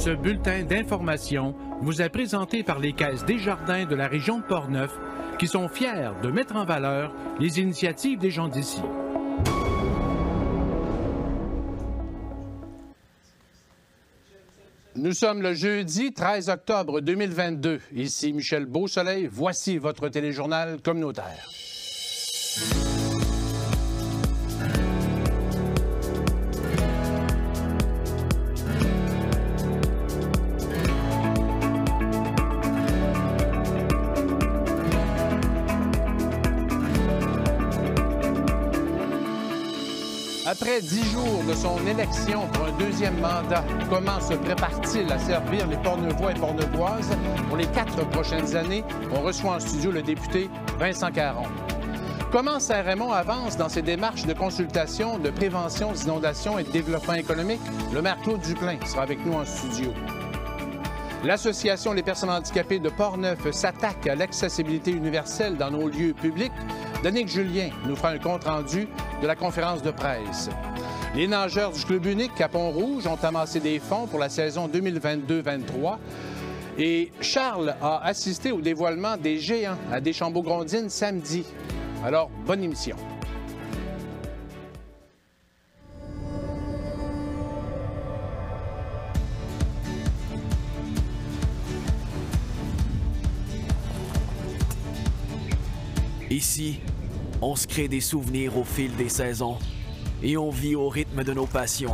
Ce bulletin d'information vous est présenté par les Caisses Desjardins de la région de Portneuf qui sont fiers de mettre en valeur les initiatives des gens d'ici. Nous sommes le jeudi 13 octobre 2022. Ici Michel Beausoleil. Voici votre téléjournal communautaire. Après 10 jours de son élection pour un deuxième mandat, comment se prépare-t-il à servir les Portneuvois et Portneuvoises pour les 4 prochaines années? On reçoit en studio le député Vincent Caron. Comment Saint-Raymond avance dans ses démarches de consultation, de prévention d'inondations et de développement économique? Le maire Claude Duplain sera avec nous en studio. L'Association des personnes handicapées de Portneuf s'attaque à l'accessibilité universelle dans nos lieux publics. Danick Julien nous fera un compte-rendu de la conférence de presse. Les nageurs du Club unique à Pont-Rouge ont amassé des fonds pour la saison 2022-23. Et Charles a assisté au dévoilement des géants à Deschambault-Grondines samedi. Alors, bonne émission. Ici, on se crée des souvenirs au fil des saisons et on vit au rythme de nos passions.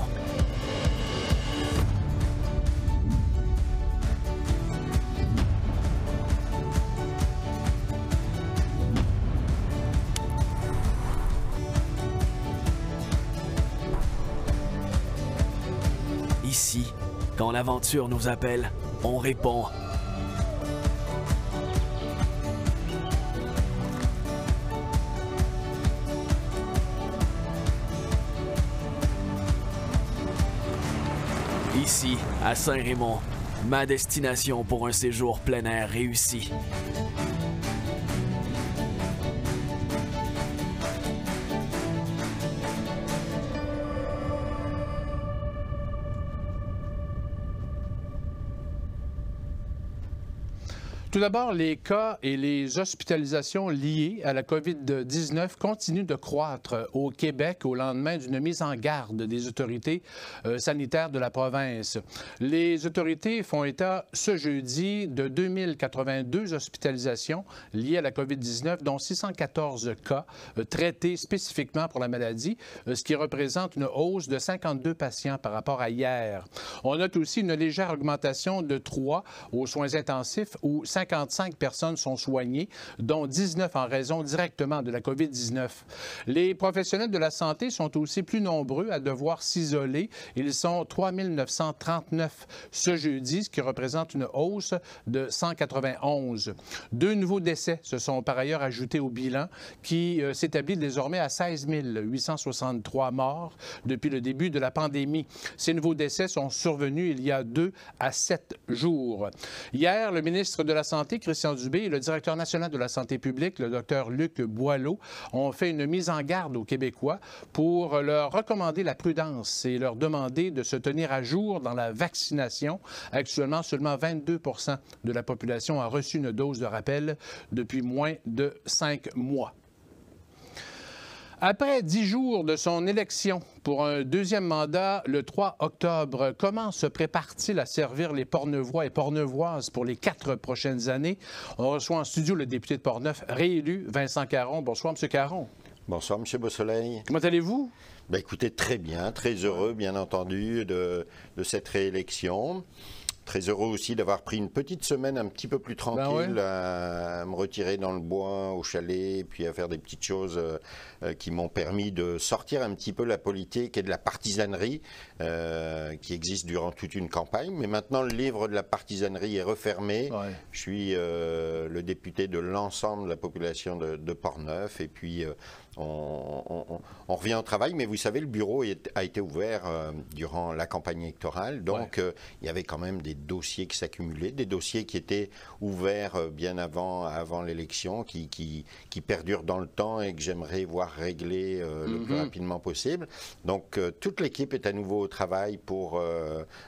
Ici, quand l'aventure nous appelle, on répond. Ici, à Saint-Raymond, ma destination pour un séjour plein air réussi. Tout d'abord, les cas et les hospitalisations liées à la COVID-19 continuent de croître au Québec au lendemain d'une mise en garde des autorités sanitaires de la province. Les autorités font état ce jeudi de 2082 hospitalisations liées à la COVID-19, dont 614 cas traités spécifiquement pour la maladie, ce qui représente une hausse de 52 patients par rapport à hier. On note aussi une légère augmentation de 3 aux soins intensifs où 55 personnes sont soignées, dont 19 en raison directement de la COVID-19. Les professionnels de la santé sont aussi plus nombreux à devoir s'isoler. Ils sont 3 939 ce jeudi, ce qui représente une hausse de 191. 2 nouveaux décès se sont par ailleurs ajoutés au bilan qui s'établit désormais à 16 863 morts depuis le début de la pandémie. Ces nouveaux décès sont survenus il y a 2 à 7 jours. Hier, le ministre de la Santé, Christian Dubé, et le directeur national de la santé publique, le Dr Luc Boileau, ont fait une mise en garde aux Québécois pour leur recommander la prudence et leur demander de se tenir à jour dans la vaccination. Actuellement, seulement 22 % de la population a reçu une dose de rappel depuis moins de 5 mois. Après 10 jours de son élection pour un deuxième mandat le 3 octobre, comment se prépare-t-il à servir les Portneuvois et Portneuvoises pour les 4 prochaines années? On reçoit en studio le député de Portneuf, réélu, Vincent Caron. Bonsoir, M. Caron. Bonsoir, M. Beausoleil. Comment allez-vous? Bien, écoutez, très bien, très heureux, bien entendu, de cette réélection. Très heureux aussi d'avoir pris une petite semaine un petit peu plus tranquille, à me retirer dans le bois, au chalet, et puis à faire des petites choses qui m'ont permis de sortir un petit peu la politique et de la partisanerie qui existe durant toute une campagne. Mais maintenant, le livre de la partisanerie est refermé. Ouais. Je suis le député de l'ensemble de la population de Portneuf. Et puis, on revient au travail, mais vous savez, le bureau a été ouvert durant la campagne électorale, donc il y avait quand même des dossiers qui s'accumulaient, des dossiers qui étaient ouverts bien avant l'élection, qui perdurent dans le temps et que j'aimerais voir régler le plus rapidement possible. Donc toute l'équipe est à nouveau au travail pour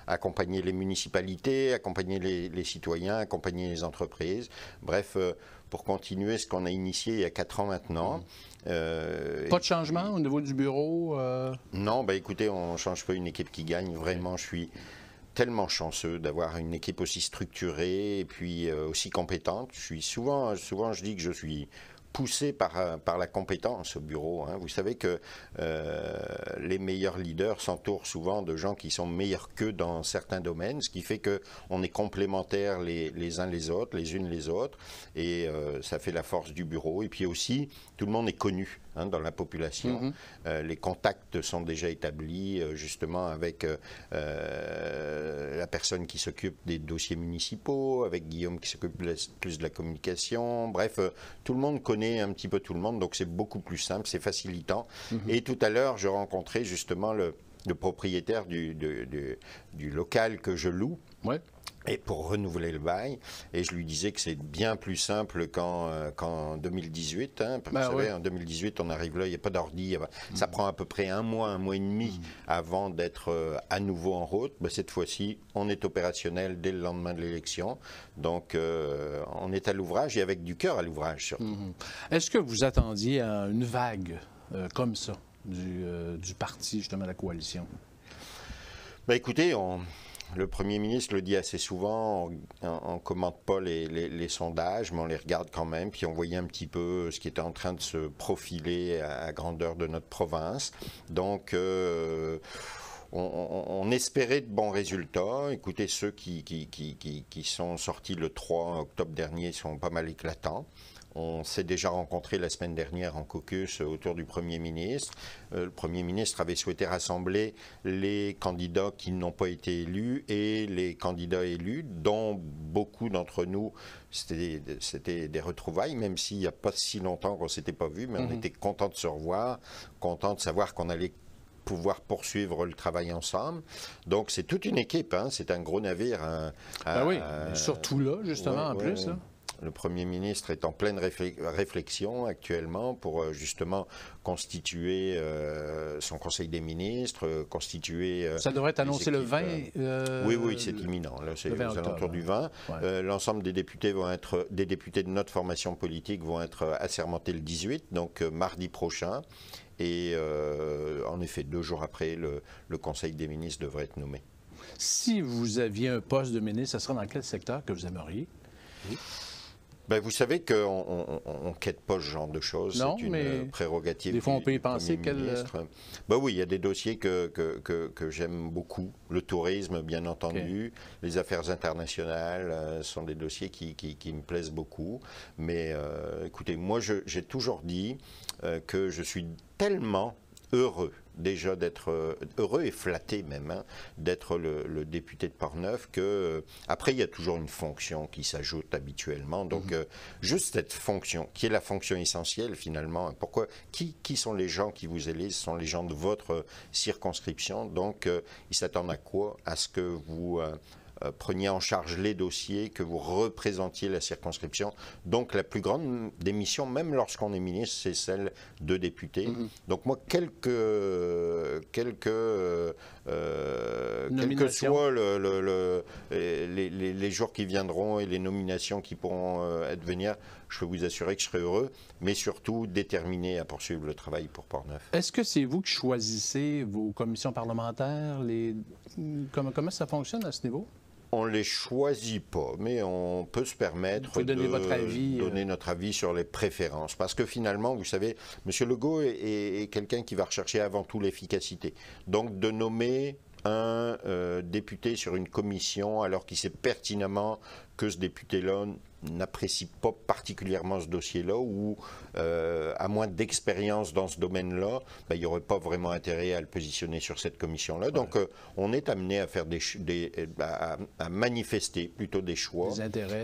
accompagner les municipalités, accompagner les citoyens, accompagner les entreprises, bref, pour continuer ce qu'on a initié il y a 4 ans maintenant. Pas de changement au niveau du bureau? Non, ben écoutez, on ne change pas une équipe qui gagne. Vraiment, je suis tellement chanceux d'avoir une équipe aussi structurée et puis aussi compétente. Je suis souvent je dis que je suis poussé par la compétence au bureau. Vous savez que les meilleurs leaders s'entourent souvent de gens qui sont meilleurs qu'eux dans certains domaines, ce qui fait qu'on est complémentaires les uns les autres, les unes les autres, et ça fait la force du bureau. Et puis aussi, tout le monde est connu dans la population. Les contacts sont déjà établis, justement, avec la personne qui s'occupe des dossiers municipaux, avec Guillaume qui s'occupe plus de la communication. Bref, tout le monde connaît un petit peu tout le monde, donc c'est beaucoup plus simple, c'est facilitant. Et tout à l'heure, je rencontrais justement le propriétaire du local que je loue. Ouais. Et pour renouveler le bail, et je lui disais que c'est bien plus simple qu'en 2018. Vous savez, en 2018, on arrive là, il n'y a pas d'ordi, ça prend à peu près un mois et demi avant d'être à nouveau en route. Cette fois-ci, on est opérationnel dès le lendemain de l'élection, donc on est à l'ouvrage et avec du cœur à l'ouvrage surtout. Est-ce que vous attendiez à une vague comme ça du parti, justement, de la coalition? Écoutez, le Premier ministre le dit assez souvent, on ne commente pas les sondages, mais on les regarde quand même, puis on voyait un petit peu ce qui était en train de se profiler à grandeur de notre province. Donc, on espérait de bons résultats. Écoutez, ceux qui sont sortis le 3 octobre dernier sont pas mal éclatants. On s'est déjà rencontré la semaine dernière en caucus autour du Premier ministre. Le Premier ministre avait souhaité rassembler les candidats qui n'ont pas été élus et les candidats élus, dont beaucoup d'entre nous, c'était des retrouvailles, même s'il n'y a pas si longtemps qu'on ne s'était pas vus, mais on était contents de se revoir, contents de savoir qu'on allait pouvoir poursuivre le travail ensemble. Donc, c'est toute une équipe, c'est un gros navire. Oui, surtout là, justement, en plus. Là. Le Premier ministre est en pleine réflexion actuellement pour justement constituer son Conseil des ministres, constituer... Ça devrait être annoncé le 20... Oui, c'est imminent. Là, c'est aux alentours du 20. Ouais. L'ensemble des députés de notre formation politique vont être assermentés le 18, donc mardi prochain. Et en effet, 2 jours après, le Conseil des ministres devrait être nommé. Si vous aviez un poste de ministre, ce serait dans quel secteur que vous aimeriez? Oui. Vous savez qu'on ne quête pas ce genre de choses. C'est une prérogative. Des fois, on peut y penser oui, il y a des dossiers que j'aime beaucoup. Le tourisme, bien entendu. Les affaires internationales sont des dossiers qui me plaisent beaucoup. Mais écoutez, moi, j'ai toujours dit que je suis tellement heureux déjà d'être heureux et flatté même d'être le député de Portneuf que après il y a toujours une fonction qui s'ajoute habituellement, donc juste cette fonction qui est la fonction essentielle finalement. Pourquoi qui sont les gens qui vous élisent? Ce sont les gens de votre circonscription, donc ils s'attendent à quoi? À ce que vous preniez en charge les dossiers, que vous représentiez la circonscription. Donc la plus grande des missions, même lorsqu'on est ministre, c'est celle de député. Donc moi, quel que soient les jours qui viendront et les nominations qui pourront advenir, je peux vous assurer que je serai heureux, mais surtout déterminé à poursuivre le travail pour Portneuf. Est-ce que c'est vous qui choisissez vos commissions parlementaires? Comment ça fonctionne à ce niveau? On ne les choisit pas, mais on peut se permettre de donner notre avis sur les préférences. Parce que finalement, vous savez, M. Legault est quelqu'un qui va rechercher avant tout l'efficacité. Donc de nommer un député sur une commission alors qu'il sait pertinemment que ce député-là n'apprécie pas particulièrement ce dossier-là ou à moins d'expérience dans ce domaine-là, il n'y aurait pas vraiment intérêt à le positionner sur cette commission-là. Donc, on est amené à faire à manifester plutôt des choix,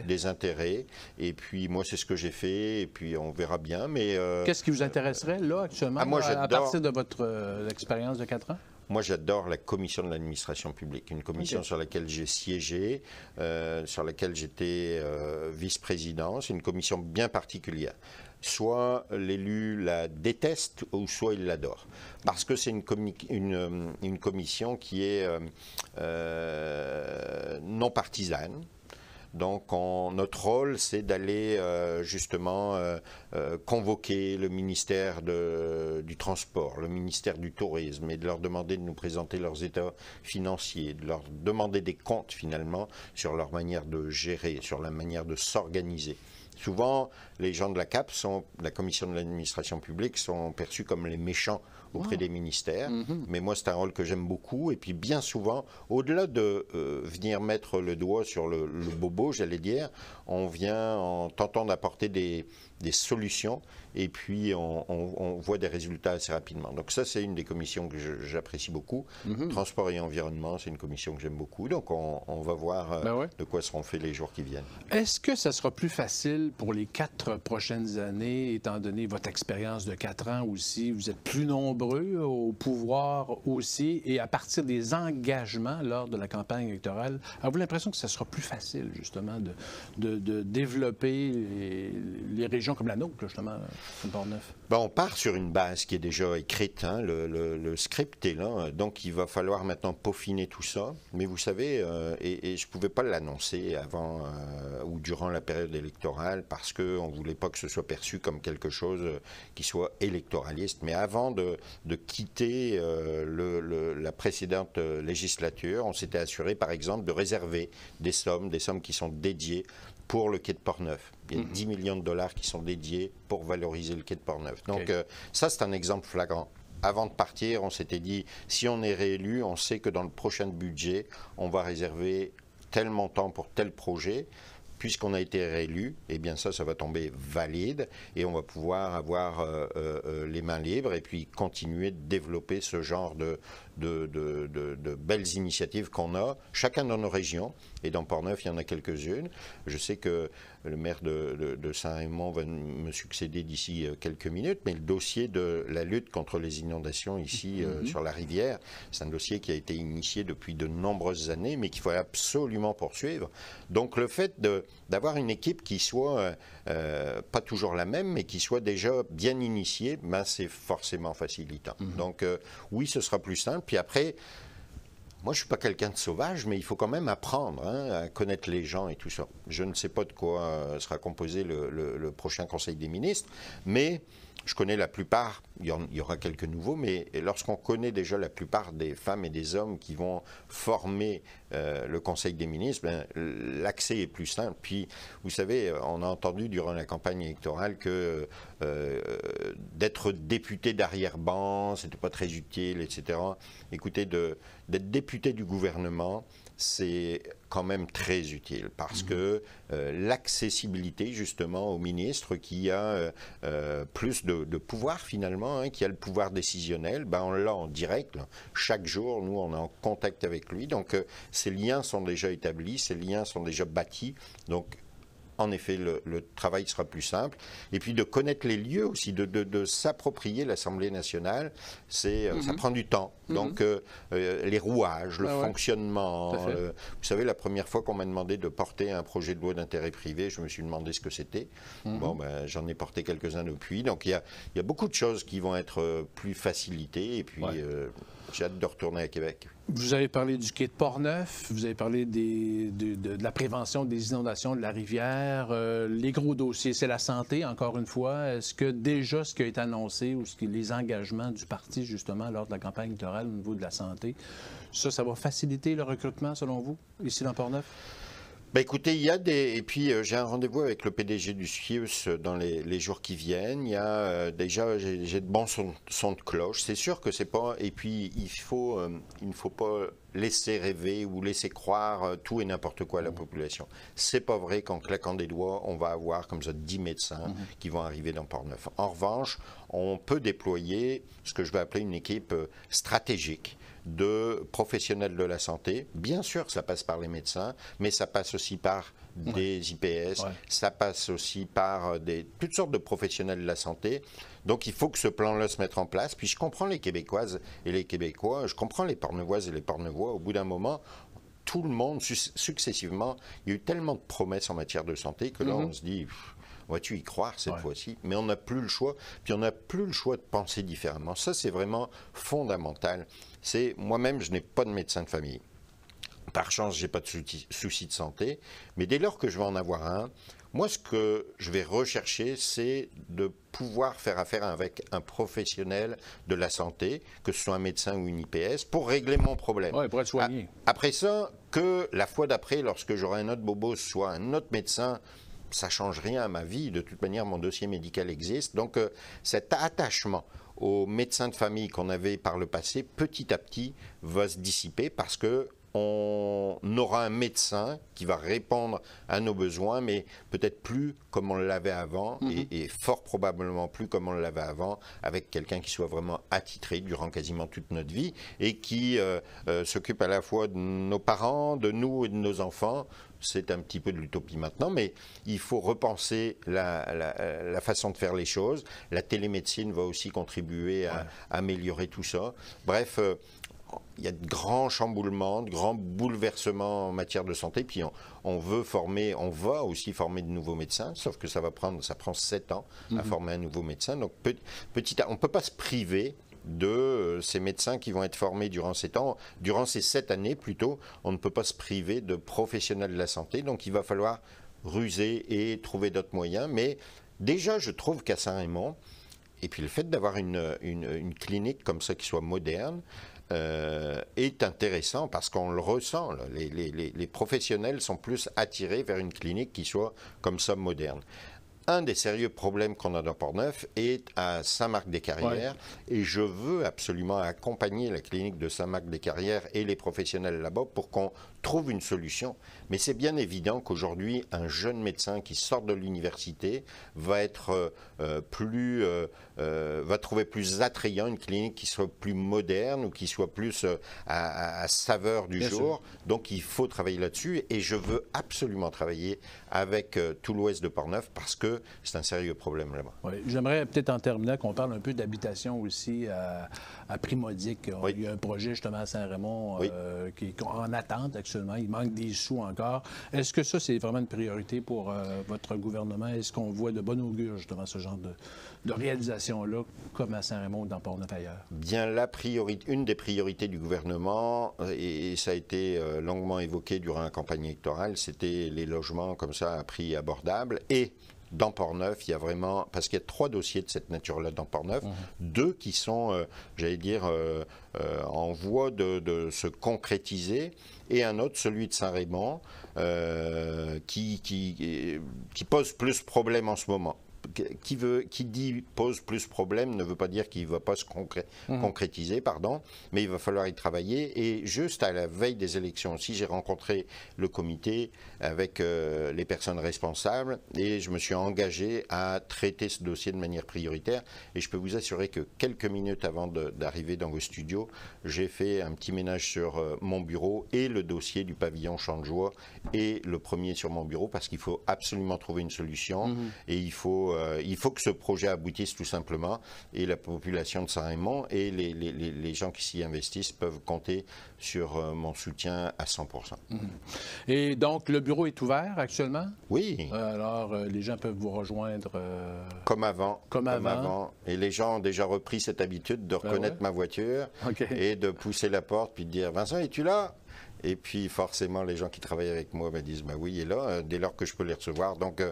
des intérêts. Et puis, moi, c'est ce que j'ai fait. Et puis, on verra bien. Mais qu'est-ce qui vous intéresserait là actuellement, à partir de votre expérience de 4 ans? Moi, j'adore la commission de l'administration publique, une commission sur laquelle j'ai siégé, sur laquelle j'étais vice-président. C'est une commission bien particulière. Soit l'élu la déteste ou soit il l'adore. Parce que c'est une commission qui est non partisane. Donc, notre rôle, c'est d'aller justement convoquer le ministère du Transport, le ministère du Tourisme, et de leur demander de nous présenter leurs états financiers, de leur demander des comptes, finalement, sur leur manière de gérer, sur la manière de s'organiser. Souvent, les gens de la CAP, la Commission de l'administration publique, sont perçus comme les méchants auprès des ministères. Mais moi, c'est un rôle que j'aime beaucoup. Et puis, bien souvent, au-delà de venir mettre le doigt sur le bobo, j'allais dire, on vient en tentant d'apporter des solutions et puis on voit des résultats assez rapidement. Donc ça, c'est une des commissions que j'apprécie beaucoup. Transport et environnement, c'est une commission que j'aime beaucoup. Donc on va voir de quoi seront faits les jours qui viennent. Est-ce que ça sera plus facile pour les 4 prochaines années, étant donné votre expérience de 4 ans aussi? Vous êtes plus nombreux au pouvoir aussi, et à partir des engagements lors de la campagne électorale, avez-vous l'impression que ça sera plus facile, justement, de développer les régions comme la nôtre, justement, Portneuf? On part sur une base qui est déjà écrite, hein, le script est là, donc il va falloir maintenant peaufiner tout ça. Mais vous savez, et je ne pouvais pas l'annoncer avant ou durant la période électorale parce qu'on ne voulait pas que ce soit perçu comme quelque chose qui soit électoraliste. Mais avant de quitter la précédente législature, on s'était assuré par exemple de réserver des sommes qui sont dédiées pour le quai de Portneuf. Il y a 10 millions de dollars qui sont dédiés pour valoriser le quai de Portneuf. Donc ça, c'est un exemple flagrant. Avant de partir, on s'était dit, si on est réélu, on sait que dans le prochain budget, on va réserver tel montant pour tel projet. Puisqu'on a été réélu, eh bien ça va tomber valide et on va pouvoir avoir les mains libres et puis continuer de développer ce genre de belles initiatives qu'on a, chacun dans nos régions. Et dans Portneuf, il y en a quelques-unes. Je sais que le maire de Saint-Raymond va me succéder d'ici quelques minutes, mais le dossier de la lutte contre les inondations ici sur la rivière, c'est un dossier qui a été initié depuis de nombreuses années, mais qu'il faut absolument poursuivre. Donc le fait d'avoir une équipe qui soit pas toujours la même, mais qui soit déjà bien initiée, c'est forcément facilitant. Donc oui, ce sera plus simple. Puis après, moi, je ne suis pas quelqu'un de sauvage, mais il faut quand même apprendre à connaître les gens et tout ça. Je ne sais pas de quoi sera composé le prochain Conseil des ministres, mais je connais la plupart, il y aura quelques nouveaux, mais lorsqu'on connaît déjà la plupart des femmes et des hommes qui vont former le Conseil des ministres, l'accès est plus simple. Puis, vous savez, on a entendu durant la campagne électorale que d'être député d'arrière-ban, c'était pas très utile, etc. Écoutez, d'être député du gouvernement, c'est quand même très utile parce que l'accessibilité justement au ministre qui a plus de pouvoir finalement, qui a le pouvoir décisionnel, on l'a en direct. Là. Chaque jour, nous, on est en contact avec lui. Donc, ces liens sont déjà établis, ces liens sont déjà bâtis. Donc, en effet, le travail sera plus simple. Et puis de connaître les lieux aussi, de s'approprier l'Assemblée nationale, ça prend du temps. Donc les rouages, le fonctionnement. Vous savez, la première fois qu'on m'a demandé de porter un projet de loi d'intérêt privé, je me suis demandé ce que c'était. J'en ai porté quelques-uns depuis. Donc il y a beaucoup de choses qui vont être plus facilitées. Et puis j'ai hâte de retourner à Québec. Vous avez parlé du quai de Portneuf, vous avez parlé de la prévention des inondations de la rivière. Les gros dossiers, c'est la santé, encore une fois. Est-ce que déjà ce qui a été annoncé ou les engagements du parti, justement, lors de la campagne électorale au niveau de la santé, ça va faciliter le recrutement, selon vous, ici dans Portneuf? Écoutez, il y a des... Et puis, j'ai un rendez-vous avec le PDG du CIUS dans les jours qui viennent. Il y a déjà, j'ai de bons sons de cloche. C'est sûr que c'est pas... Et puis, il ne faut pas laisser rêver ou laisser croire tout et n'importe quoi à la population. C'est pas vrai qu'en claquant des doigts, on va avoir comme ça 10 médecins qui vont arriver dans Portneuf. En revanche, on peut déployer ce que je vais appeler une équipe stratégique de professionnels de la santé. Bien sûr, ça passe par les médecins, mais ça passe aussi par des IPS, ça passe aussi par toutes sortes de professionnels de la santé. Donc il faut que ce plan-là se mette en place. Puis je comprends les Québécoises et les Québécois, je comprends les Portneuvoises et les Portneuvois. Au bout d'un moment, tout le monde, successivement, il y a eu tellement de promesses en matière de santé que là, on se dit... Vas-tu y croire cette fois-ci? Mais on n'a plus le choix. Puis on n'a plus le choix de penser différemment. Ça, c'est vraiment fondamental. Moi-même, je n'ai pas de médecin de famille. Par chance, je n'ai pas de souci de santé. Mais dès lors que je vais en avoir un, moi, ce que je vais rechercher, c'est de pouvoir faire affaire avec un professionnel de la santé, que ce soit un médecin ou une IPS, pour régler mon problème. Oui, pour être soigné. Après ça, que la fois d'après, lorsque j'aurai un autre bobo, soit un autre médecin, ça ne change rien à ma vie. De toute manière, mon dossier médical existe. Donc, cet attachement aux médecins de famille qu'on avait par le passé, petit à petit, va se dissiper parce que on aura un médecin qui va répondre à nos besoins, mais peut-être plus comme on l'avait avant, et fort probablement plus comme on l'avait avant, avec quelqu'un qui soit vraiment attitré durant quasiment toute notre vie, et qui s'occupe à la fois de nos parents, de nous et de nos enfants. C'est un petit peu de l'utopie maintenant, mais il faut repenser la façon de faire les choses. La télémédecine va aussi contribuer à améliorer tout ça. Bref, il y a de grands chamboulements, de grands bouleversements en matière de santé. Puis on va aussi former de nouveaux médecins, sauf que ça prend 7 ans à former un nouveau médecin. Donc on ne peut pas se priver de ces médecins qui vont être formés durant ces 7 années plutôt. On ne peut pas se priver de professionnels de la santé. Donc il va falloir ruser et trouver d'autres moyens. Mais déjà, je trouve qu'à Saint-Raymond, et puis le fait d'avoir une clinique comme ça qui soit moderne, est intéressant parce qu'on le ressent. Là. Les professionnels sont plus attirés vers une clinique qui soit comme ça moderne. Un des sérieux problèmes qu'on a dans Portneuf est à Saint-Marc-des-Carrières et je veux absolument accompagner la clinique de Saint-Marc-des-Carrières et les professionnels là-bas pour qu'on trouve une solution. Mais c'est bien évident qu'aujourd'hui, un jeune médecin qui sort de l'université va être va trouver plus attrayant une clinique qui soit plus moderne ou qui soit plus à saveur du jour. Donc il faut travailler là-dessus et je veux absolument travailler avec tout l'ouest de Portneuf parce que c'est un sérieux problème là-bas. Oui. J'aimerais peut-être en terminant qu'on parle un peu d'habitation aussi à Primaudic. Il y a un projet justement à Saint-Raymond qui est en attente actuellement. Il manque des sous encore. Est-ce que ça, c'est vraiment une priorité pour votre gouvernement? Est-ce qu'on voit de bon augure justement ce genre de réalisation-là, comme à Saint-Raymond ou dans Portneuf ailleurs? Bien, une des priorités du gouvernement, et ça a été longuement évoqué durant la campagne électorale, c'était les logements comme ça à prix abordable. Et dans Portneuf, il y a vraiment, parce qu'il y a 3 dossiers de cette nature-là dans Portneuf, 2 qui sont, j'allais dire, en voie de se concrétiser, et un autre, celui de Saint-Raymond, qui pose plus problème en ce moment. Qui dit pose plus problème ne veut pas dire qu'il ne va pas se concrétiser, pardon, mais il va falloir y travailler. Et juste à la veille des élections aussi, j'ai rencontré le comité avec les personnes responsables et je me suis engagé à traiter ce dossier de manière prioritaire. Et je peux vous assurer que quelques minutes avant d'arriver dans vos studios, j'ai fait un petit ménage sur mon bureau et le dossier du pavillon Champ de Joie est le premier sur mon bureau parce qu'il faut absolument trouver une solution et il faut que ce projet aboutisse tout simplement et la population de Saint-Raymond et les gens qui s'y investissent peuvent compter sur mon soutien à 100%. Et donc, le bureau est ouvert actuellement? Oui. Alors, les gens peuvent vous rejoindre... Comme avant. Comme avant. Et les gens ont déjà repris cette habitude de reconnaître ma voiture et de pousser la porte puis de dire « Vincent, es-tu là ?» Et puis forcément, les gens qui travaillent avec moi disent « oui, il est là », dès lors que je peux les recevoir. Donc,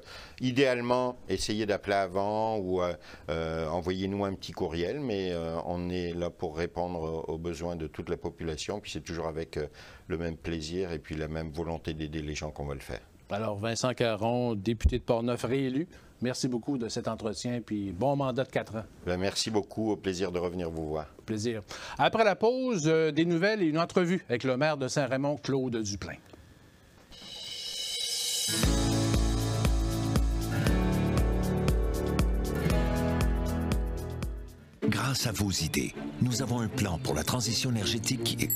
idéalement, essayez d'appeler avant ou envoyez-nous un petit courriel, mais on est là pour répondre aux besoins de toute la population. Puis c'est toujours avec le même plaisir et puis la même volonté d'aider les gens qu'on va le faire. Alors, Vincent Caron, député de Portneuf réélu, merci beaucoup de cet entretien, puis bon mandat de 4 ans. Bien, merci beaucoup, au plaisir de revenir vous voir. Plaisir. Après la pause, des nouvelles et une entrevue avec le maire de Saint-Raymond, Claude Duplain. Grâce à vos idées, nous avons un plan pour la transition énergétique qui est...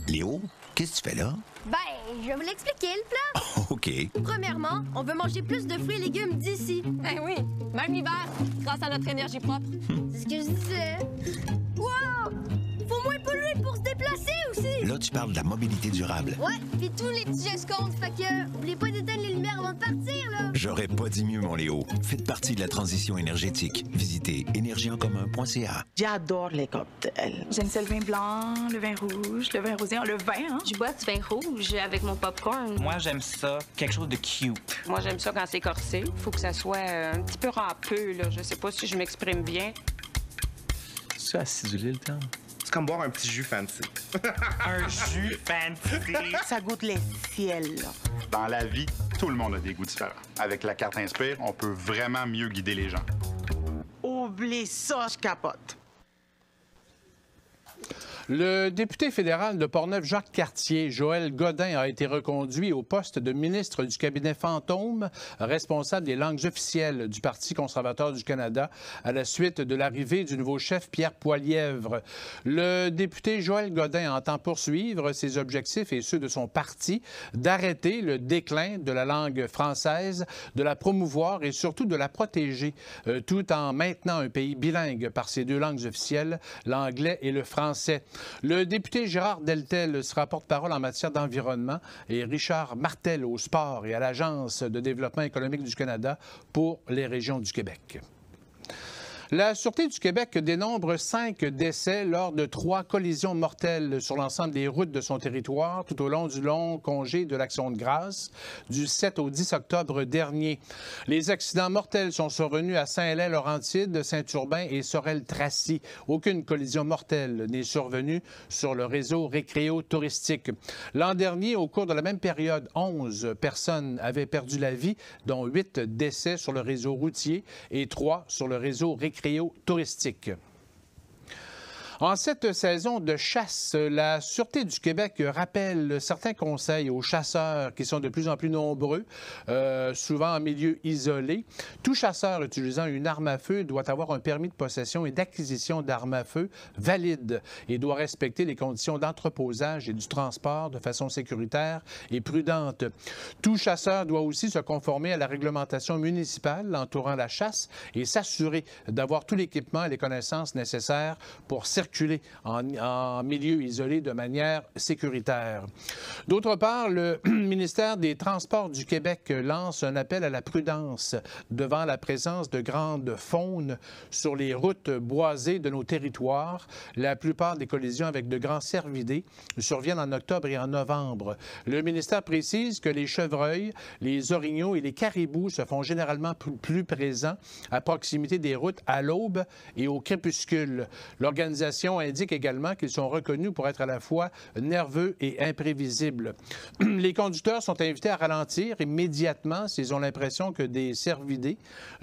Léo, qu'est-ce que tu fais là? Ben, je vais vous l'expliquer, le plan. OK. Premièrement, on veut manger plus de fruits et légumes d'ici. Eh oui, même l'hiver, grâce à notre énergie propre. C'est ce que je disais. Wow! Faut moins polluer pour se déplacer aussi. Là, tu parles de la mobilité durable. Ouais, puis tous les petits gestes comptent, fait que oubliez pas d'éteindre les lumières avant de partir, là. J'aurais pas dit mieux, mon Léo. Faites partie de la transition énergétique. Visitez énergieencommun.ca. J'adore les cocktails. J'aime ça le vin blanc, le vin rouge, le vin rosé, le vin, hein? Je bois du vin rouge avec mon popcorn. Moi, j'aime ça, quelque chose de cute. Moi, j'aime ça quand c'est corsé. Faut que ça soit un petit peu râpeux, là. Je sais pas si je m'exprime bien. C'est acidulé, le terme? C'est comme boire un petit jus fancy. Un jus fancy. Ça goûte les ciels, là. Dans la vie, tout le monde a des goûts différents. Avec la carte Inspire, on peut vraiment mieux guider les gens. Oublie ça, je capote. Le député fédéral de Portneuf-Jacques-Cartier, Joël Godin, a été reconduit au poste de ministre du cabinet fantôme, responsable des langues officielles du Parti conservateur du Canada, à la suite de l'arrivée du nouveau chef Pierre Poilièvre. Le député Joël Godin entend poursuivre ses objectifs et ceux de son parti, d'arrêter le déclin de la langue française, de la promouvoir et surtout de la protéger, tout en maintenant un pays bilingue par ses 2 langues officielles, l'anglais et le français. Le député Gérard Deltel sera porte-parole en matière d'environnement et Richard Martel au sport et à l'Agence de développement économique du Canada pour les régions du Québec. La Sûreté du Québec dénombre 5 décès lors de 3 collisions mortelles sur l'ensemble des routes de son territoire tout au long du long congé de l'Action de grâce du 7 au 10 octobre dernier. Les accidents mortels sont survenus à Saint-Hélène-Laurentide, Saint-Urbain et Sorel-Tracy. Aucune collision mortelle n'est survenue sur le réseau récréo-touristique. L'an dernier, au cours de la même période, 11 personnes avaient perdu la vie, dont 8 décès sur le réseau routier et 3 sur le réseau récréo-touristique. En cette saison de chasse, la Sûreté du Québec rappelle certains conseils aux chasseurs qui sont de plus en plus nombreux, souvent en milieu isolé. Tout chasseur utilisant une arme à feu doit avoir un permis de possession et d'acquisition d'armes à feu valide et doit respecter les conditions d'entreposage et du transport de façon sécuritaire et prudente. Tout chasseur doit aussi se conformer à la réglementation municipale entourant la chasse et s'assurer d'avoir tout l'équipement et les connaissances nécessaires pour circuler en milieu isolé de manière sécuritaire. D'autre part, le ministère des Transports du Québec lance un appel à la prudence devant la présence de grandes faunes sur les routes boisées de nos territoires. La plupart des collisions avec de grands cervidés surviennent en octobre et en novembre. Le ministère précise que les chevreuils, les orignaux et les caribous se font généralement plus présents à proximité des routes à l'aube et au crépuscule. L'organisation indique également qu'ils sont reconnus pour être à la fois nerveux et imprévisibles. Les conducteurs sont invités à ralentir immédiatement s'ils ont l'impression que des cervidés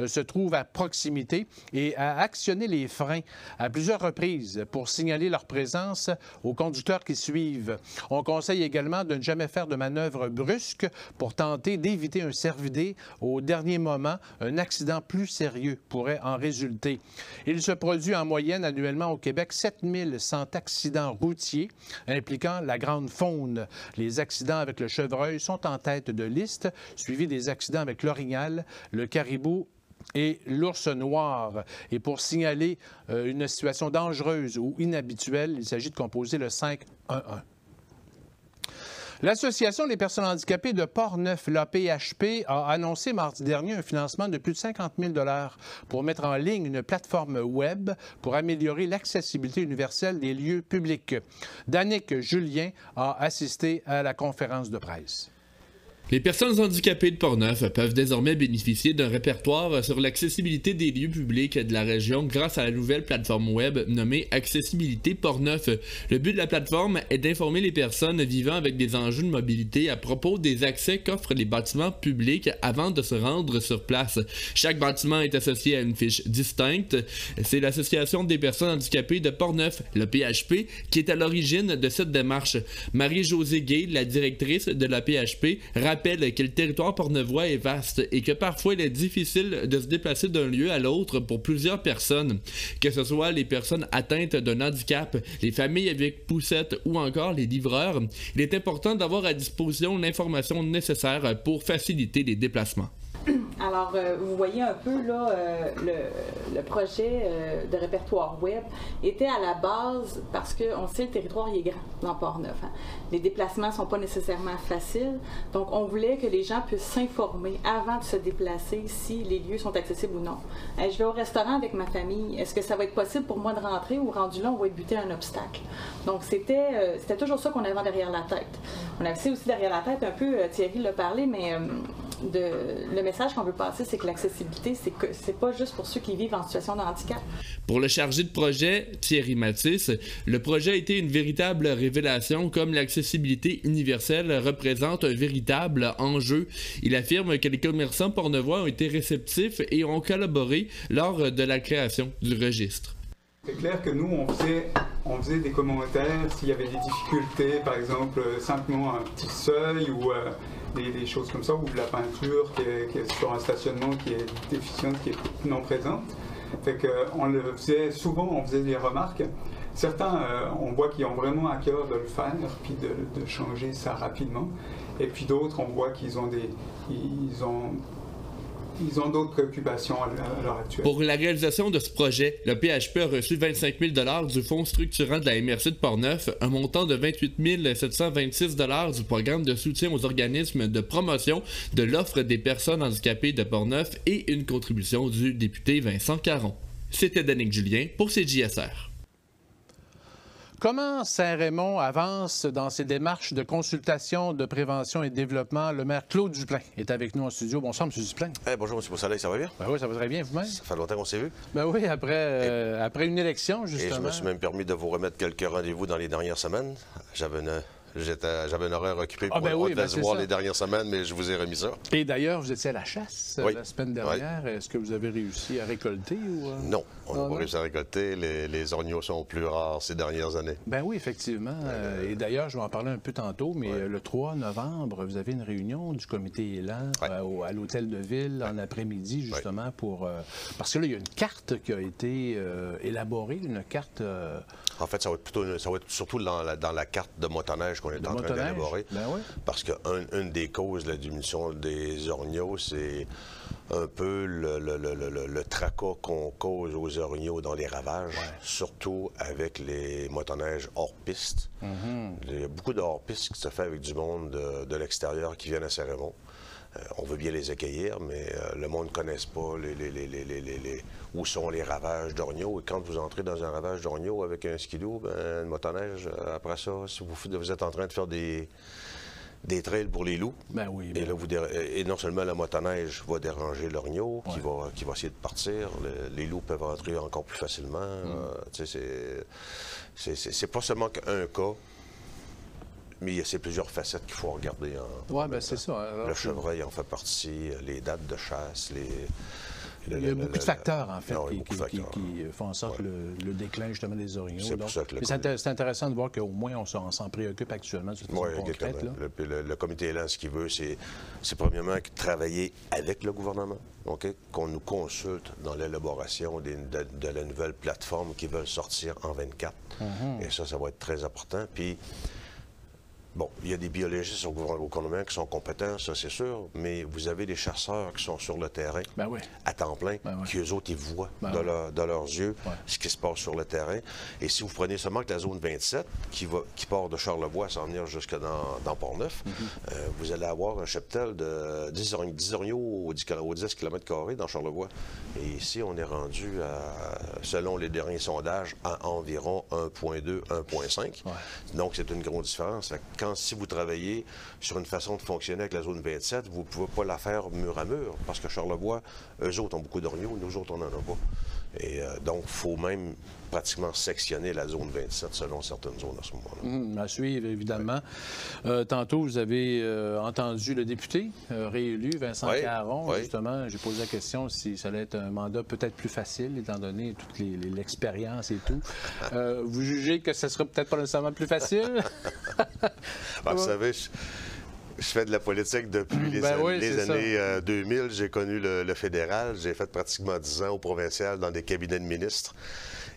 se trouvent à proximité et à actionner les freins à plusieurs reprises pour signaler leur présence aux conducteurs qui suivent. On conseille également de ne jamais faire de manœuvres brusques pour tenter d'éviter un cervidé au dernier moment. Un accident plus sérieux pourrait en résulter. Il se produit en moyenne annuellement au Québec 7100 accidents routiers impliquant la grande faune. Les accidents avec le chevreuil sont en tête de liste, suivis des accidents avec l'orignal, le caribou et l'ours noir. Et pour signaler une situation dangereuse ou inhabituelle, il s'agit de composer le 511. L'Association des personnes handicapées de Portneuf, l'APHP, a annoncé mardi dernier un financement de plus de 50 000 $ pour mettre en ligne une plateforme web pour améliorer l'accessibilité universelle des lieux publics. Danick Julien a assisté à la conférence de presse. Les personnes handicapées de Portneuf peuvent désormais bénéficier d'un répertoire sur l'accessibilité des lieux publics de la région grâce à la nouvelle plateforme web nommée Accessibilité Portneuf. Le but de la plateforme est d'informer les personnes vivant avec des enjeux de mobilité à propos des accès qu'offrent les bâtiments publics avant de se rendre sur place. Chaque bâtiment est associé à une fiche distincte. C'est l'Association des personnes handicapées de Portneuf, le PHP, qui est à l'origine de cette démarche. Marie-Josée Gay, la directrice de la PHP, rappelle que le territoire portneuvois est vaste et que parfois il est difficile de se déplacer d'un lieu à l'autre pour plusieurs personnes, que ce soit les personnes atteintes d'un handicap, les familles avec poussettes ou encore les livreurs. Il est important d'avoir à disposition l'information nécessaire pour faciliter les déplacements. Alors, vous voyez un peu là, le projet de répertoire web était à la base parce qu'on sait que le territoire il est grand dans Portneuf. Hein. Les déplacements ne sont pas nécessairement faciles. Donc, on voulait que les gens puissent s'informer avant de se déplacer si les lieux sont accessibles ou non. Je vais au restaurant avec ma famille. Est-ce que ça va être possible pour moi de rentrer ou rendu là, on va être buté à un obstacle? Donc, c'était toujours ça qu'on avait derrière la tête. On avait aussi derrière la tête un peu, Thierry l'a parlé, mais le message qu'on veut passer, c'est que l'accessibilité, c'est pas juste pour ceux qui vivent en situation de handicap. Pour le chargé de projet, Thierry Mathis, le projet a été une véritable révélation comme l'accessibilité universelle représente un véritable enjeu. Il affirme que les commerçants portneuvois ont été réceptifs et ont collaboré lors de la création du registre. C'est clair que nous, on faisait des commentaires s'il y avait des difficultés, par exemple, simplement un petit seuil ou des choses comme ça, ou de la peinture qui est sur un stationnement qui est déficiente, qui est non présente. Fait que souvent on faisait des remarques. Certains, on voit qu'ils ont vraiment à cœur de le faire, puis de changer ça rapidement. Et puis d'autres, on voit qu'ils ont d'autres préoccupations à l'heure actuelle. Pour la réalisation de ce projet, le PHP a reçu 25 000 $ du fonds structurant de la MRC de Portneuf, un montant de 28 726 $ du programme de soutien aux organismes de promotion de l'offre des personnes handicapées de Portneuf et une contribution du député Vincent Caron. C'était Danick Julien pour CJSR. Comment Saint-Raymond avance dans ses démarches de consultation, de prévention et de développement? Le maire Claude Duplein est avec nous en studio. Bonsoir, M. Duplein. Bonjour, M. Beausoleil, ça va bien? Ben oui, ça va très bien. Vous-même? Ça fait longtemps qu'on s'est vu. Ben oui, après une élection, justement. Et je me suis même permis de vous remettre quelques rendez-vous dans les dernières semaines. J'avais un horaire occupé pour voir les dernières semaines, mais je vous ai remis ça. Et d'ailleurs, vous étiez à la chasse la semaine dernière. Oui. Est-ce que vous avez réussi à récolter? Non, on n'a pas réussi à récolter. Les orgnaux sont plus rares ces dernières années. Ben oui, effectivement. Et d'ailleurs, je vais en parler un peu tantôt, mais le 3 novembre, vous avez une réunion du comité Élan à l'hôtel de ville en après-midi, justement, pour... parce que là, il y a une carte qui a été élaborée, une carte... En fait, ça va être surtout dans la carte de motoneige qu'on est en train d'élaborer. Ben oui. Parce qu'une des causes de la diminution des orgnaux, c'est un peu le tracas qu'on cause aux orgnaux dans les ravages, surtout avec les motoneiges hors piste. Il y a beaucoup de hors piste qui se fait avec du monde de l'extérieur qui viennent à Saint-Raymond. On veut bien les accueillir, mais le monde ne connaît pas où sont les ravages d'orgnaux. Et quand vous entrez dans un ravage d'orgnaux avec un skidoo, une motoneige, après ça, si vous êtes en train de faire des trails pour les loups, et, là, et non seulement la motoneige va déranger l'orgnot, qui va essayer de partir, les loups peuvent entrer encore plus facilement. C'est pas seulement qu'un cas. Mais c'est plusieurs facettes qu'il faut regarder. Oui, bien c'est ça. Alors, le chevreuil en fait partie, les dates de chasse, il y a beaucoup de facteurs, en fait, qui font en sorte que le déclin, justement, des orgnaux. C'est intéressant de voir qu'au moins, on s'en préoccupe actuellement de façon concrète. Le comité Élan, ce qu'il veut, c'est premièrement travailler avec le gouvernement, qu'on nous consulte dans l'élaboration de la nouvelle plateforme qui veulent sortir en 24. Et ça va être très important. Puis, bon, il y a des biologistes au gouvernement qui sont compétents, ça c'est sûr, mais vous avez des chasseurs qui sont sur le terrain à temps plein, qui eux autres, ils voient de leurs yeux ce qui se passe sur le terrain. Et si vous prenez seulement que la zone 27, qui part de Charlevoix sans venir jusque dans Portneuf, vous allez avoir un cheptel de 10 orgnaux aux 10 km² dans Charlevoix. Et ici, on est rendu, selon les derniers sondages, à environ 1,2, 1,5. Donc, c'est une grosse différence. si vous travaillez sur une façon de fonctionner avec la zone 27, vous ne pouvez pas la faire mur à mur, parce que Charlevoix, eux autres ont beaucoup d'orignaux, nous autres, on n'en a pas. Et donc, il faut même pratiquement sectionner la zone 27 selon certaines zones à ce moment-là. À suivre, évidemment. Tantôt, vous avez entendu le député réélu, Vincent Caron. Oui. Justement, j'ai posé la question si ça allait être un mandat peut-être plus facile, étant donné toute l'expérience et tout. Vous jugez que ce sera peut-être pas nécessairement plus facile? Vous savez, je fais de la politique depuis les années 2000. J'ai connu le fédéral. J'ai fait pratiquement 10 ans au provincial dans des cabinets de ministres.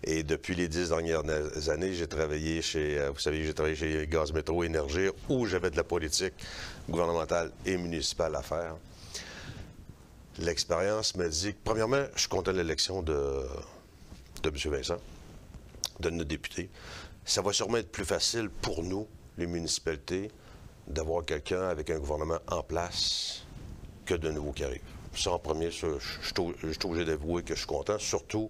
Et depuis les 10 dernières années, j'ai travaillé chez Gaz Métro Énergie, où j'avais de la politique gouvernementale et municipale à faire. L'expérience m'a dit que, premièrement, je suis content de l'élection de M. Vincent, de notre député. Ça va sûrement être plus facile pour nous, les municipalités, d'avoir quelqu'un avec un gouvernement en place que de nouveau qui arrive. Ça, en premier, je suis obligé d'avouer que je suis content, surtout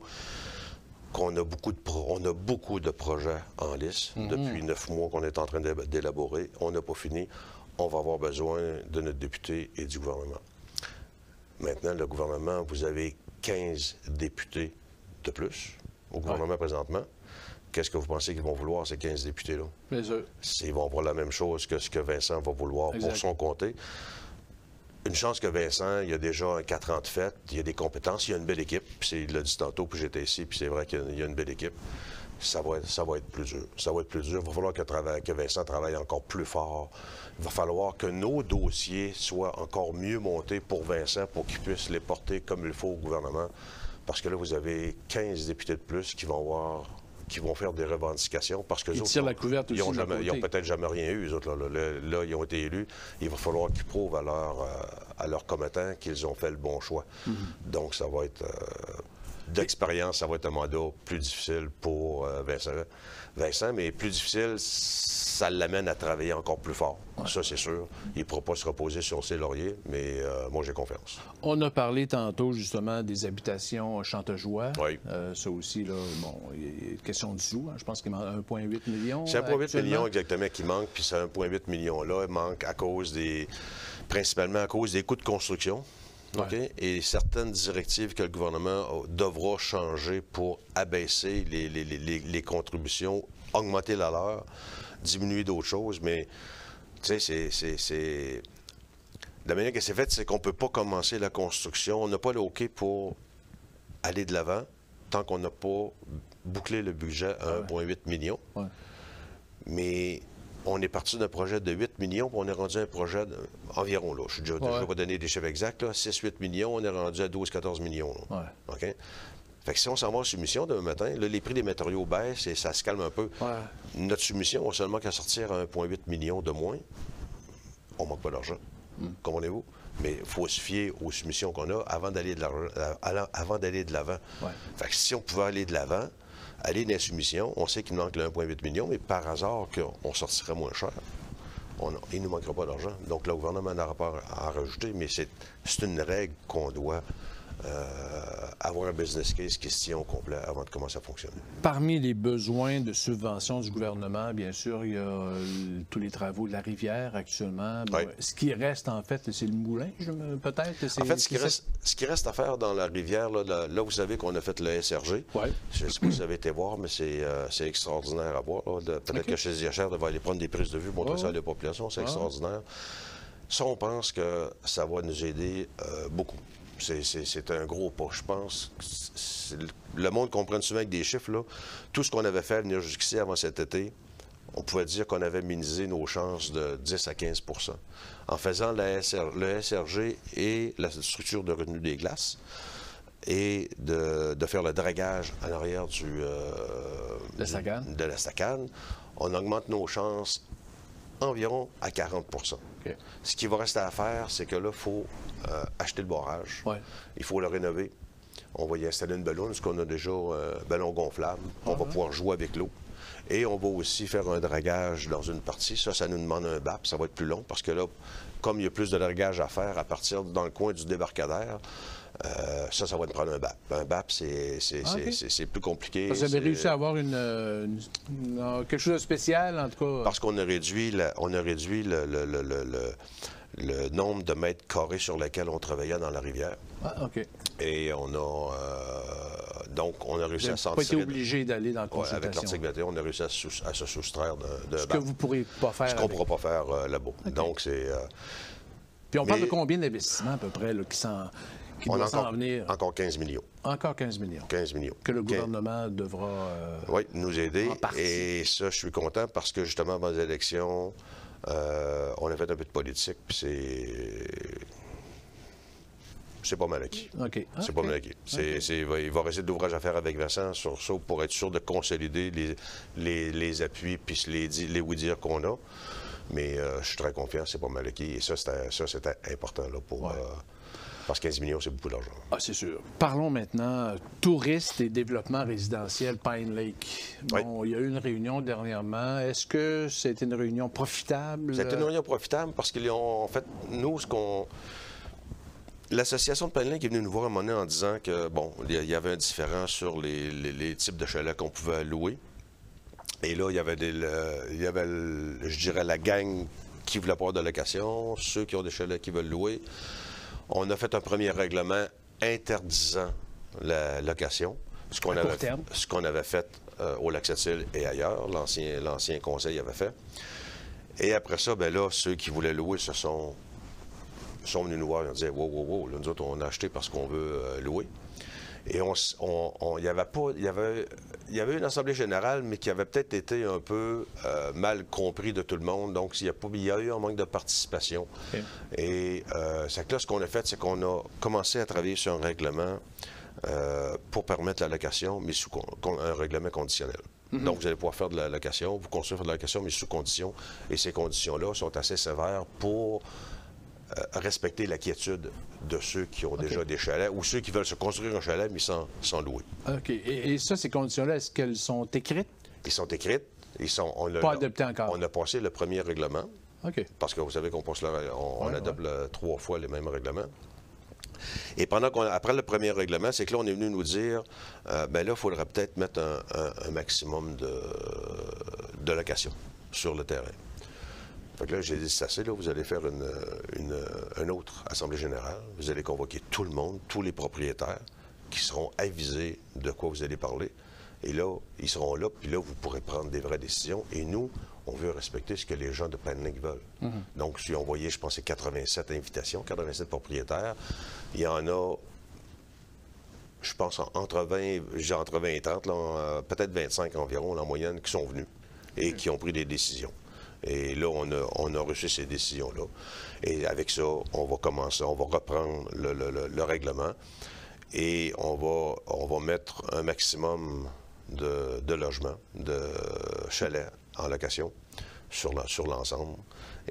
qu'on a beaucoup de projets en liste. Depuis 9 mois qu'on est en train d'élaborer. On n'a pas fini. On va avoir besoin de notre député et du gouvernement. Maintenant, le gouvernement, vous avez 15 députés de plus au gouvernement présentement. Qu'est-ce que vous pensez qu'ils vont vouloir, ces 15 députés-là? Bien sûr. Ils vont voir la même chose que ce que Vincent va vouloir pour son comté. Une chance que Vincent, il a déjà 4 ans de fête, il a des compétences, il a une belle équipe. Puis il l'a dit tantôt, puis j'étais ici, puis c'est vrai qu'il y a une belle équipe. Ça va être plus dur. Ça va être plus dur. Il va falloir que Vincent travaille encore plus fort. Il va falloir que nos dossiers soient encore mieux montés pour Vincent, pour qu'il puisse les porter comme il faut au gouvernement. Parce que là, vous avez 15 députés de plus qui vont faire des revendications parce que ils tirent la couverte aussi. Ils n'ont peut-être jamais rien eu, eux autres. Là, ils ont été élus. Il va falloir qu'ils prouvent à leurs commettants qu'ils ont fait le bon choix. Donc, ça va être... d'expérience, ça va être un mandat plus difficile pour Vincent, mais plus difficile, ça l'amène à travailler encore plus fort. Ça, c'est sûr. Il ne pourra pas se reposer sur ses lauriers, mais moi, j'ai confiance. On a parlé tantôt, justement, des habitations chantejois. Oui. Ça aussi, là, bon, il y a une question de sous. Hein. Je pense qu'il manque 1,8 million. C'est 1,8 million exactement qui manque, puis ce 1,8 million-là manque principalement à cause des coûts de construction. Okay? Et certaines directives que le gouvernement devra changer pour abaisser les contributions, augmenter la leur, diminuer d'autres choses, mais tu sais, c'est... La manière que c'est fait, c'est qu'on ne peut pas commencer la construction. On n'a pas le OK pour aller de l'avant tant qu'on n'a pas bouclé le budget à 1,8 million. Mais... on est parti d'un projet de 8 millions, puis on est rendu à un projet environ, là. Je ne vais pas donner des chiffres exacts, 6-8 millions, on est rendu à 12-14 millions. OK? Fait que si on s'en va en soumission demain matin, là, les prix des matériaux baissent et ça se calme un peu. Notre soumission, on a seulement qu'à sortir à 1,8 million de moins. On ne manque pas d'argent. Comprenez-vous? Mais il faut se fier aux soumissions qu'on a avant d'aller de l'avant. Fait que si on pouvait aller de l'avant, aller dans la soumission, on sait qu'il nous manque le 1,8 million, mais par hasard qu'on sortirait moins cher, il ne nous manquera pas d'argent. Donc, le gouvernement n'aura pas à rajouter, mais c'est une règle qu'on doit avoir un business case qui se tient au complet avant de commencer à fonctionner. Parmi les besoins de subvention du gouvernement, bien sûr, il y a tous les travaux de la rivière actuellement. Bon, ce qui reste, en fait, c'est le moulin, peut-être? En fait, ce qui reste à faire dans la rivière, là vous savez qu'on a fait le SRG. Je ne sais pas si vous avez été voir, mais c'est extraordinaire à voir. Peut-être que chez Ziachère, on va aller prendre des prises de vue, montrer ça à la population. C'est extraordinaire. Ça, on pense que ça va nous aider beaucoup. C'est un gros pas. Je pense que le monde comprend souvent avec des chiffres. Là. Tout ce qu'on avait fait à venir jusqu'ici avant cet été, on pouvait dire qu'on avait minimisé nos chances de 10 à 15 % en faisant le SRG et la structure de retenue des glaces et de faire le dragage en arrière de la stacane. On augmente nos chances environ à 40 %. Ce qui va rester à faire, c'est que là, il faut acheter le barrage. Il faut le rénover. On va y installer une ballonne, parce qu'on a déjà un ballon gonflable. On va pouvoir jouer avec l'eau. Et on va aussi faire un dragage dans une partie. Ça nous demande un BAP. Ça va être plus long, parce que là, comme il y a plus de dragage à faire à partir dans le coin du débarcadère, Ça va nous prendre un BAP. Un BAP, c'est plus compliqué. Vous avez réussi à avoir quelque chose de spécial, en tout cas? Parce qu'on a réduit, le nombre de mètres carrés sur lesquels on travaillait dans la rivière. Ah, OK. Et on a... donc, on a réussi à s'en tirer... Vous n'avez pas été obligé d'aller dans la consultation. Avec l'article 21, on a réussi à se soustraire de ce que vous ne pourrez pas faire. Ce qu'on ne pourra pas faire là-bas. Okay. Donc, c'est... Puis on parle de combien d'investissements, à peu près, là, qui doit s'en venir? Encore 15 millions. Encore 15 millions. 15 millions. Que le gouvernement devra... oui, nous aider. Et ça, je suis content parce que, justement, avant les élections, on a fait un peu de politique, puis c'est pas mal acquis. OK. C'est pas mal acquis. Il va rester de l'ouvrage à faire avec Vincent sur ça pour être sûr de consolider les appuis puis les oui-dire qu'on a. Mais je suis très confiant, c'est pas mal acquis. Et ça, c'était important là, pour... parce que 15 millions, c'est beaucoup d'argent. Ah, c'est sûr. Parlons maintenant touristes et développement résidentiel Pine Lake. Bon, il y a eu une réunion dernièrement. Est-ce que c'était une réunion profitable? C'était une réunion profitable parce qu'ils ont... En fait, nous, l'association de Pine Lake est venue nous voir à un moment donné en disant que, bon, il y avait un différent sur les types de chalets qu'on pouvait louer. Et là, il y avait, je dirais, la gang qui voulait pas avoir de location, ceux qui ont des chalets qui veulent louer. On a fait un premier règlement interdisant la location, ce qu'on avait fait au Lac-Sept-Îles et ailleurs, l'ancien conseil avait fait. Et après ça, bien là, ceux qui voulaient louer sont venus nous voir et on disait « Wow, là, nous autres, on a acheté parce qu'on veut louer ». Et il y avait une assemblée générale, mais qui avait peut-être été un peu mal compris de tout le monde. Donc, il y a eu un manque de participation. Okay. Et c'est que là, ce qu'on a fait, c'est qu'on a commencé à travailler sur un règlement pour permettre la location, mais sous un règlement conditionnel. Mm-hmm. Donc, vous allez pouvoir faire de la location, vous construire de la location, mais sous conditions. Et ces conditions-là sont assez sévères pour... respecter la quiétude de ceux qui ont déjà des chalets ou ceux qui veulent se construire un chalet, mais sans louer. OK. Et ça, ces conditions-là, est-ce qu'elles sont écrites? Ils sont écrites. Pas adoptées encore? On a passé le premier règlement. OK. Parce que vous savez qu'on adopte 3 fois les mêmes règlements. Et après le premier règlement, c'est que là, on est venu nous dire, bien là, il faudrait peut-être mettre un maximum de location sur le terrain. Fait que là, j'ai dit, c'est assez, là, vous allez faire une autre assemblée générale. Vous allez convoquer tout le monde, tous les propriétaires qui seront avisés de quoi vous allez parler. Et là, ils seront là, puis là, vous pourrez prendre des vraies décisions. Et nous, on veut respecter ce que les gens de Pine Lake veulent. Mm-hmm. Donc, si on voyait, je pense, c'est 87 invitations, 87 propriétaires, il y en a, je pense, entre 20 et 30, peut-être 25 environ, là, en moyenne, qui sont venus et qui ont pris des décisions. Et là, on a reçu ces décisions-là. Et avec ça, on va reprendre le règlement et on va mettre un maximum de logements, de chalets en location sur l'ensemble.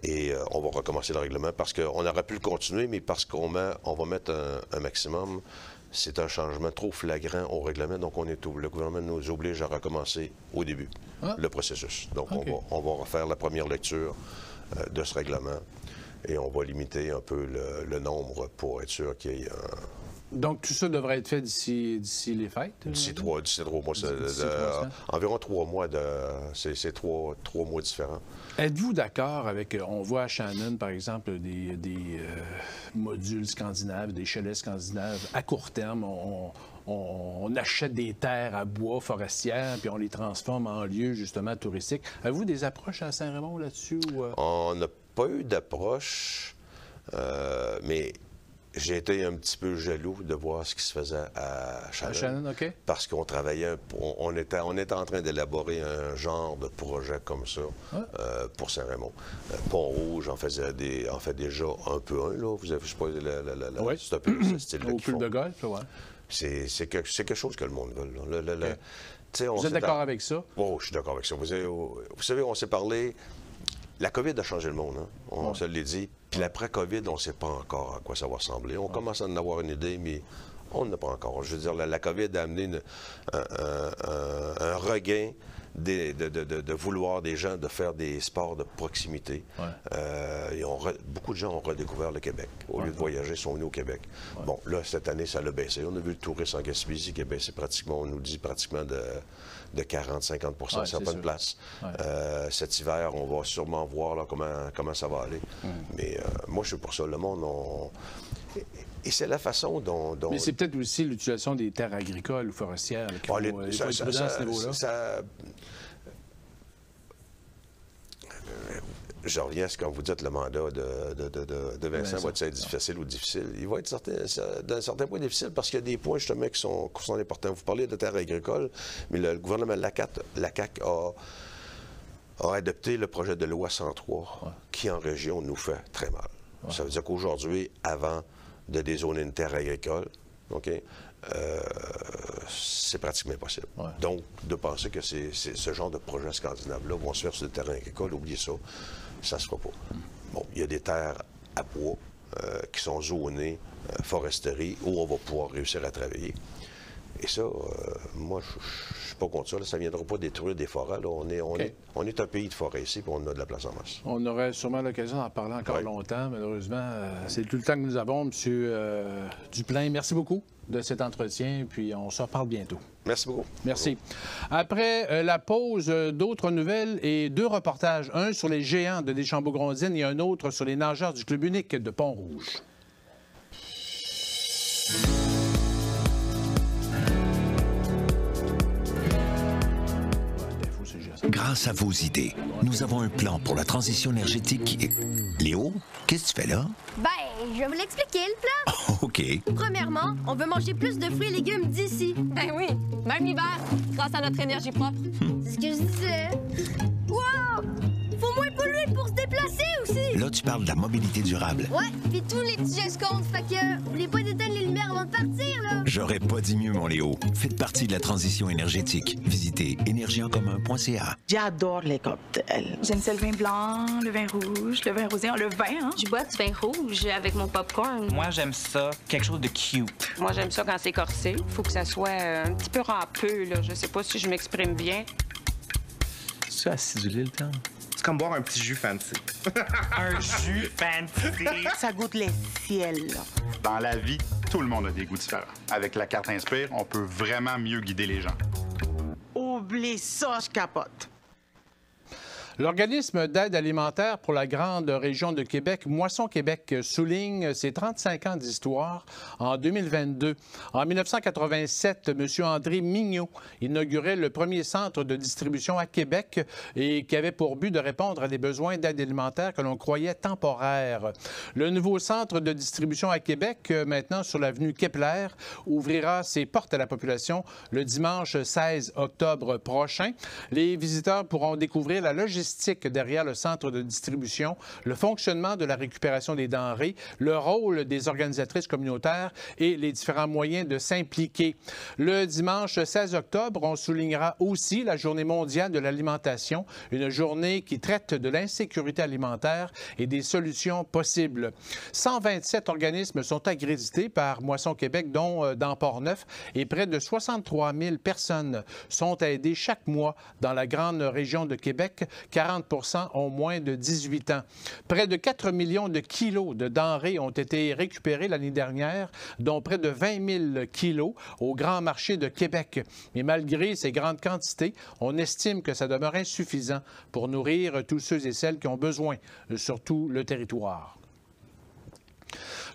Et on va recommencer le règlement parce qu'on aurait pu le continuer, mais parce qu'on va mettre un maximum. C'est un changement trop flagrant au règlement, donc le gouvernement nous oblige à recommencer au début le processus. Donc, on va refaire la première lecture de ce règlement et on va limiter un peu le nombre pour être sûr qu'il y ait Donc, tout ça devrait être fait d'ici les fêtes? D'ici 3 mois. Environ 3 mois. C'est 3 mois différents. Êtes-vous d'accord avec... On voit à Shannon, par exemple, des modules scandinaves, des chalets scandinaves à court terme. On achète des terres à bois forestières, puis on les transforme en lieux, justement, touristiques. Avez-vous des approches à Saint-Raymond là-dessus? On n'a pas eu d'approche, mais... J'ai été un petit peu jaloux de voir ce qui se faisait à Shannon. À Shannon, OK. Parce qu'on travaillait, on était en train d'élaborer un genre de projet comme ça pour Saint-Raymond. Pont-Rouge en fait déjà un peu un, là. Vous avez, je sais pas, c'est un peu ce style-là. Au club de golf, oui. C'est quelque chose que le monde veut, là. Vous êtes d'accord avec ça? Oh, je suis d'accord avec ça. Vous savez, on s'est parlé... La COVID a changé le monde, hein? On se l'a dit. Puis l'après-COVID, on ne sait pas encore à quoi ça va ressembler. On commence à en avoir une idée, mais On n'a pas encore. Je veux dire, la COVID a amené un regain de vouloir des gens de faire des sports de proximité. Ouais. Beaucoup de gens ont redécouvert le Québec. Au lieu de voyager, ils sont venus au Québec. Ouais. Bon, là, cette année, ça l'a baissé. On a vu le tourisme en Gaspésie qui a baissé pratiquement, on nous dit pratiquement de 40-50 à certaines places. Ouais. Cet hiver, on va sûrement voir là, comment ça va aller. Mais moi, je suis pour ça. Le monde, et c'est la façon dont... Mais c'est peut-être aussi l'utilisation des terres agricoles ou forestières qui faut être prudent à ce niveau-là. Je reviens à ce que vous dites, le mandat de Vincent va être difficile ou difficile. Il va être d'un certain point difficile parce qu'il y a des points justement qui sont importants. Vous parlez de terres agricoles, mais le gouvernement de la CAQ a adopté le projet de loi 103 qui, en région, nous fait très mal. Ouais. Ça veut dire qu'aujourd'hui, avant de dézoner une terre agricole, c'est pratiquement impossible. Ouais. Donc, de penser que ce genre de projet scandinave-là vont se faire sur le terrain agricole, oubliez ça, ça ne se fera pas. Bon, il y a des terres à bois qui sont zonées foresterie où on va pouvoir réussir à travailler. Et ça, moi, je ne suis pas contre ça. Là, ça ne viendra pas détruire des forêts. Là. On est un pays de forêt ici, puis on a de la place en masse. On aurait sûrement l'occasion d'en parler encore longtemps. Malheureusement, c'est tout le temps que nous avons, M. Duplain. Merci beaucoup de cet entretien, puis on se reparle bientôt. Merci beaucoup. Merci. Après la pause, d'autres nouvelles et 2 reportages. Un sur les géants de Deschambault-Grondines et un autre sur les nageurs du Club unique de Pont-Rouge. Grâce à vos idées, nous avons un plan pour la transition énergétique. Léo, qu'est-ce que tu fais là? Ben, je vais vous l'expliquer, le plan. OK. Premièrement, on veut manger plus de fruits et légumes d'ici. Ben oui, même l'hiver, grâce à notre énergie propre. C'est ce que je disais. Wow! Faut moins polluer pour se déplacer aussi. Là, tu parles de la mobilité durable. Ouais, puis tous les petits gestes comptent, fait que oubliez pas d'éteindre les lumières avant de partir, là. J'aurais pas dit mieux, mon Léo. Faites partie de la transition énergétique. Visitez énergieencommun.ca. J'adore les cocktails. J'aime ça le vin blanc, le vin rouge, le vin rosé, le vin, hein? Je bois du vin rouge avec mon popcorn. Moi, j'aime ça, quelque chose de cute. Moi, j'aime ça quand c'est corsé. Faut que ça soit un petit peu râpeux, là. Je sais pas si je m'exprime bien. C'est acidulé, le terme? C'est comme boire un petit jus fancy. Un jus fancy. Ça goûte les ciels. Dans la vie, tout le monde a des goûts différents. Avec la carte Inspire, on peut vraiment mieux guider les gens. Oublie ça, je capote. L'organisme d'aide alimentaire pour la grande région de Québec, Moisson Québec, souligne ses 35 ans d'histoire en 2022. En 1987, M. André Mignot inaugurait le premier centre de distribution à Québec et qui avait pour but de répondre à des besoins d'aide alimentaire que l'on croyait temporaires. Le nouveau centre de distribution à Québec, maintenant sur l'avenue Kepler, ouvrira ses portes à la population le dimanche 16 octobre prochain. Les visiteurs pourront découvrir la logistique derrière le centre de distribution, le fonctionnement de la récupération des denrées, le rôle des organisatrices communautaires et les différents moyens de s'impliquer. Le dimanche 16 octobre, on soulignera aussi la Journée mondiale de l'alimentation, une journée qui traite de l'insécurité alimentaire et des solutions possibles. 127 organismes sont accrédités par Moisson Québec, dont dans Port-Neuf, et près de 63 000 personnes sont aidées chaque mois dans la grande région de Québec. 40 % ont moins de 18 ans. Près de 4 millions de kilos de denrées ont été récupérés l'année dernière, dont près de 20 000 kilos au Grand Marché de Québec. Mais malgré ces grandes quantités, on estime que ça demeure insuffisant pour nourrir tous ceux et celles qui ont besoin sur tout le territoire.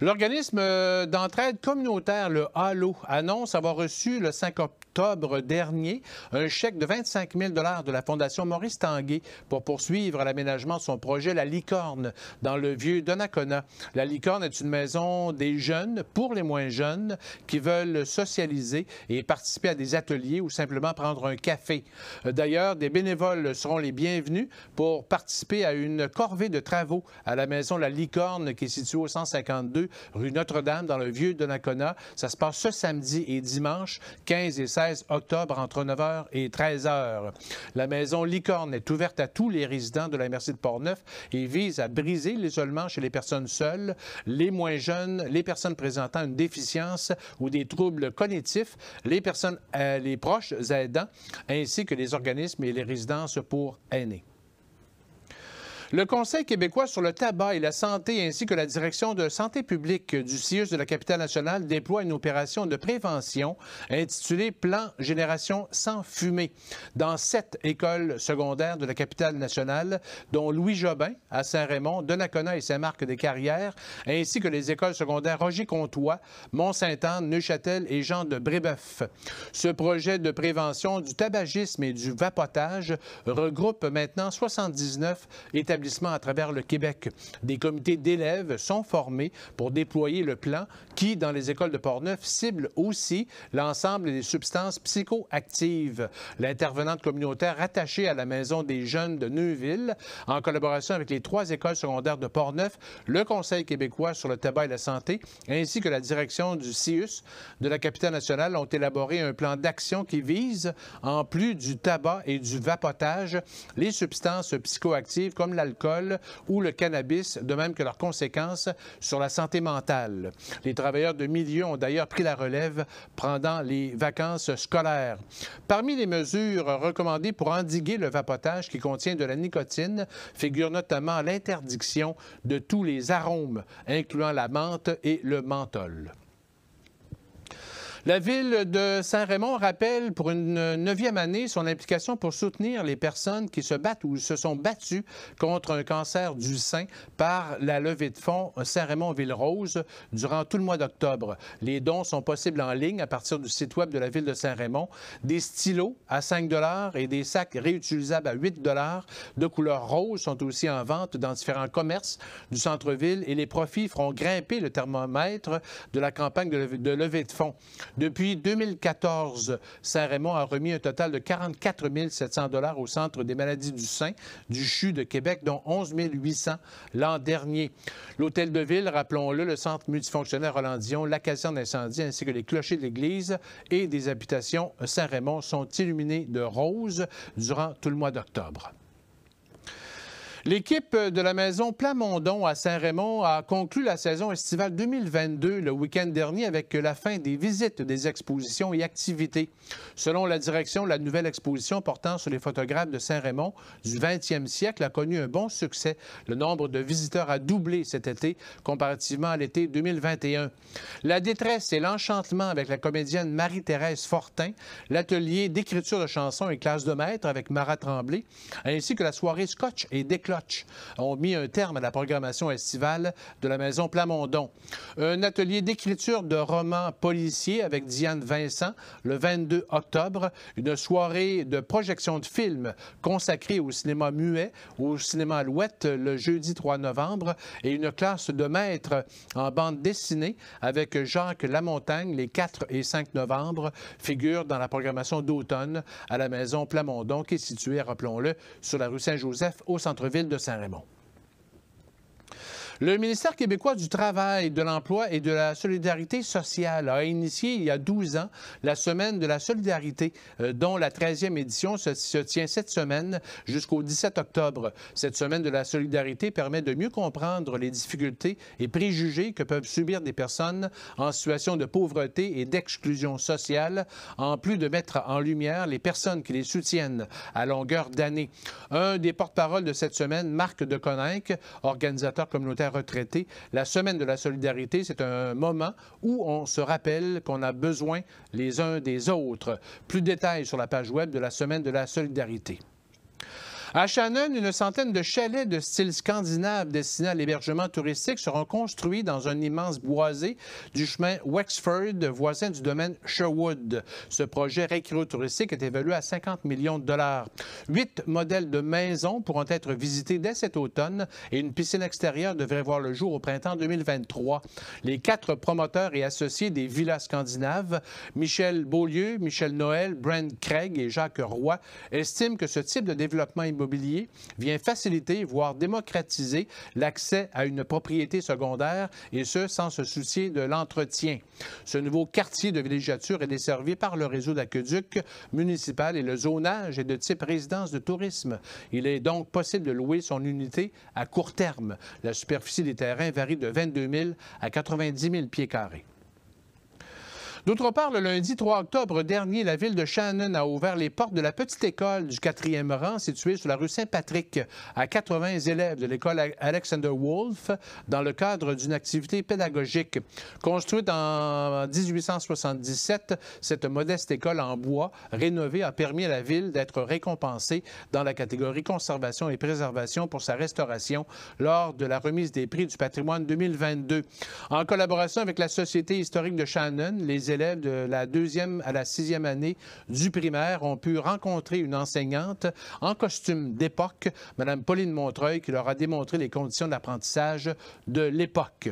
L'organisme d'entraide communautaire, le HALO, annonce avoir reçu le 5 octobre dernier un chèque de 25 000 $ de la Fondation Maurice Tanguay pour poursuivre l'aménagement de son projet La Licorne dans le vieux Donnacona. La Licorne est une maison des jeunes pour les moins jeunes qui veulent socialiser et participer à des ateliers ou simplement prendre un café. D'ailleurs, des bénévoles seront les bienvenus pour participer à une corvée de travaux à la maison La Licorne qui est située au 152 rue Notre-Dame dans le vieux Donnacona. Ça se passe ce samedi et dimanche 15 et 16 16 octobre entre 9h et 13h. La maison Licorne est ouverte à tous les résidents de la MRC de Portneuf et vise à briser l'isolement chez les personnes seules, les moins jeunes, les personnes présentant une déficience ou des troubles cognitifs, les proches aidants, ainsi que les organismes et les résidences pour aînés. Le Conseil québécois sur le tabac et la santé ainsi que la direction de santé publique du CIUS de la capitale nationale déploient une opération de prévention intitulée Plan Génération sans fumée dans 7 écoles secondaires de la capitale nationale, dont Louis-Jobin à Saint-Raymond, Donnacona et Saint-Marc-des-Carrières, ainsi que les écoles secondaires Roger-Comtois, Mont-Sainte-Anne, Neuchâtel et Jean de Brébeuf. Ce projet de prévention du tabagisme et du vapotage regroupe maintenant 79 établissements à travers le Québec. Des comités d'élèves sont formés pour déployer le plan qui, dans les écoles de Portneuf, cible aussi l'ensemble des substances psychoactives. L'intervenante communautaire rattachée à la Maison des jeunes de Neuville, en collaboration avec les 3 écoles secondaires de Portneuf, le Conseil québécois sur le tabac et la santé, ainsi que la direction du CIUS de la capitale nationale ont élaboré un plan d'action qui vise, en plus du tabac et du vapotage, les substances psychoactives comme l'alcool ou le cannabis, de même que leurs conséquences sur la santé mentale. Les travailleurs de milieu ont d'ailleurs pris la relève pendant les vacances scolaires. Parmi les mesures recommandées pour endiguer le vapotage qui contient de la nicotine figure notamment l'interdiction de tous les arômes, incluant la menthe et le menthol. La ville de Saint-Raymond rappelle pour une 9e année son implication pour soutenir les personnes qui se battent ou se sont battues contre un cancer du sein par la levée de fonds Saint-Raymond-Ville-Rose durant tout le mois d'octobre. Les dons sont possibles en ligne à partir du site web de la ville de Saint-Raymond. Des stylos à 5 $ et des sacs réutilisables à 8 $ de couleur rose sont aussi en vente dans différents commerces du centre-ville et les profits feront grimper le thermomètre de la campagne de levée de fonds. Depuis 2014, Saint-Raymond a remis un total de 44 700 $ au Centre des maladies du sein du CHU de Québec, dont 11 800 l'an dernier. L'Hôtel de Ville, rappelons-le, le Centre multifonctionnel Roland-Dion, la caserne d'incendie ainsi que les clochers de l'église et des habitations Saint-Raymond sont illuminés de rose durant tout le mois d'octobre. L'équipe de la maison Plamondon à Saint-Raymond a conclu la saison estivale 2022 le week-end dernier avec la fin des visites des expositions et activités. Selon la direction, la nouvelle exposition portant sur les photographes de Saint-Raymond du 20e siècle a connu un bon succès. Le nombre de visiteurs a doublé cet été comparativement à l'été 2021. La détresse et l'enchantement avec la comédienne Marie-Thérèse Fortin, l'atelier d'écriture de chansons et classe de maître avec Marat Tremblay, ainsi que la soirée Scotch et Décloche ont mis un terme à la programmation estivale de la maison Plamondon. Un atelier d'écriture de romans policiers avec Diane Vincent le 22 octobre, une soirée de projection de films consacrée au cinéma muet, au cinéma Alouette le jeudi 3 novembre et une classe de maître en bande dessinée avec Jacques Lamontagne les 4 et 5 novembre figurent dans la programmation d'automne à la maison Plamondon qui est située, rappelons-le, sur la rue Saint-Joseph au centre-ville de Saint-Raymond. Le ministère québécois du Travail, de l'Emploi et de la Solidarité sociale a initié il y a 12 ans la Semaine de la solidarité, dont la 13e édition se tient cette semaine jusqu'au 17 octobre. Cette Semaine de la solidarité permet de mieux comprendre les difficultés et préjugés que peuvent subir des personnes en situation de pauvreté et d'exclusion sociale, en plus de mettre en lumière les personnes qui les soutiennent à longueur d'année. Un des porte-parole de cette semaine, Marc Deconinck, organisateur communautaire retraités. La Semaine de la solidarité, c'est un moment où on se rappelle qu'on a besoin les uns des autres. Plus de détails sur la page web de la Semaine de la solidarité. À Shannon, une centaine de chalets de style scandinave destinés à l'hébergement touristique seront construits dans un immense boisé du chemin Wexford, voisin du domaine Sherwood. Ce projet récréo-touristique est évalué à 50 millions de $. 8 modèles de maisons pourront être visités dès cet automne et une piscine extérieure devrait voir le jour au printemps 2023. Les 4 promoteurs et associés des villas scandinaves, Michel Beaulieu, Michel Noël, Brent Craig et Jacques Roy, estiment que ce type de développement immobilier immobilier vient faciliter, voire démocratiser l'accès à une propriété secondaire, et ce, sans se soucier de l'entretien. Ce nouveau quartier de villégiature est desservi par le réseau d'aqueduc municipal et le zonage est de type résidence de tourisme. Il est donc possible de louer son unité à court terme. La superficie des terrains varie de 22 000 à 90 000 pieds carrés. D'autre part, le lundi 3 octobre dernier, la ville de Shannon a ouvert les portes de la petite école du 4e rang située sur la rue Saint-Patrick à 80 élèves de l'école Alexander Wolf dans le cadre d'une activité pédagogique. Construite en 1877, cette modeste école en bois rénovée a permis à la ville d'être récompensée dans la catégorie conservation et préservation pour sa restauration lors de la remise des prix du patrimoine 2022. En collaboration avec la Société historique de Shannon, les élèves de la 2e à la 6e année du primaire ont pu rencontrer une enseignante en costume d'époque, Mme Pauline Montreuil, qui leur a démontré les conditions d'apprentissage de l'époque.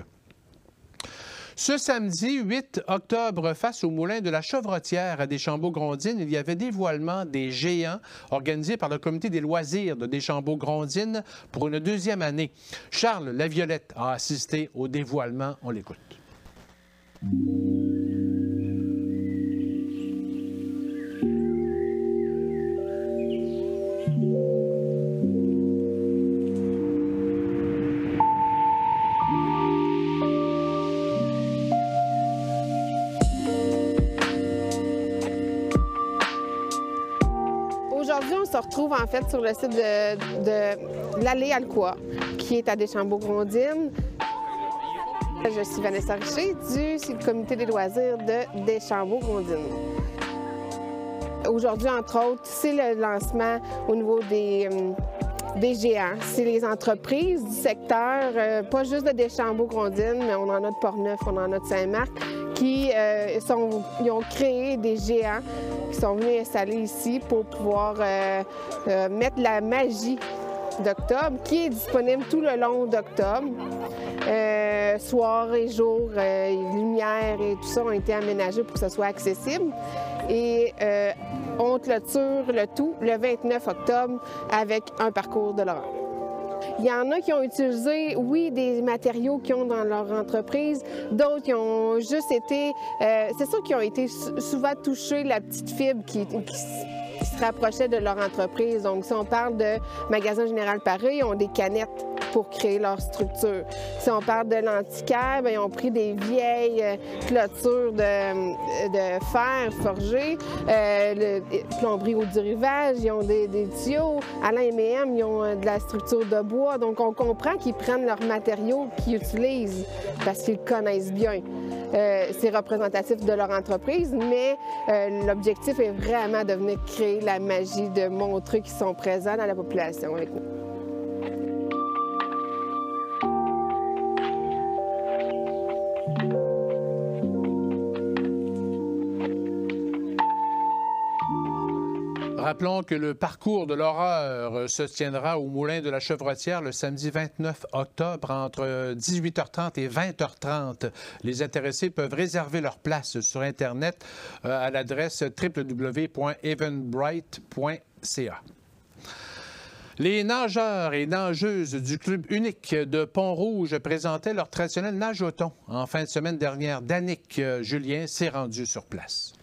Ce samedi 8 octobre, face au moulin de la Chevrotière à Deschambault-Grondines, il y avait dévoilement des géants organisé par le comité des loisirs de Deschambault-Grondines pour une 2e année. Charles Laviolette a assisté au dévoilement. On l'écoute. Aujourd'hui, on se retrouve en fait sur le site de l'allée Alcoa, qui est à Deschambault-Grondines. Je suis Vanessa Richer du comité des loisirs de Deschambault-Grondines. Aujourd'hui, entre autres, c'est le lancement au niveau des géants. C'est les entreprises du secteur, pas juste de Deschambault-Grondines, mais on en a de Portneuf, on en a de Saint-Marc, qui ils ont créé des géants qui sont venus installer ici pour pouvoir mettre la magie d'octobre, qui est disponible tout le long d'octobre. Soir et jour, lumière et tout ça ont été aménagés pour que ce soit accessible. Et on clôture le tout le 29 octobre avec un parcours de l'horreur. Il y en a qui ont utilisé, oui, des matériaux qu'ils ont dans leur entreprise, d'autres qui ont juste été, c'est sûr qu'ils ont été souvent touchés, la petite fibre qui se rapprochait de leur entreprise. Donc, si on parle de Magasin Général Paris, ils ont des canettes pour créer leur structure. Si on parle de l'antiquaire, bien, ils ont pris des vieilles clôtures de fer forgé, plomberie au du rivage, ils ont des tuyaux. Alain M&M, ils ont de la structure de bois. Donc, on comprend qu'ils prennent leurs matériaux qu'ils utilisent parce qu'ils connaissent bien. C'est représentatif de leur entreprise, mais l'objectif est vraiment de venir créer la magie, de montrer qu'ils sont présents dans la population avec nous. Rappelons que le parcours de l'horreur se tiendra au Moulin de la Chevrotière le samedi 29 octobre entre 18h30 et 20h30. Les intéressés peuvent réserver leur place sur Internet à l'adresse www.eventbrite.ca. Les nageurs et nageuses du club unique de Pont-Rouge présentaient leur traditionnel nage au thon. En fin de semaine dernière, Danick Julien s'est rendu sur place.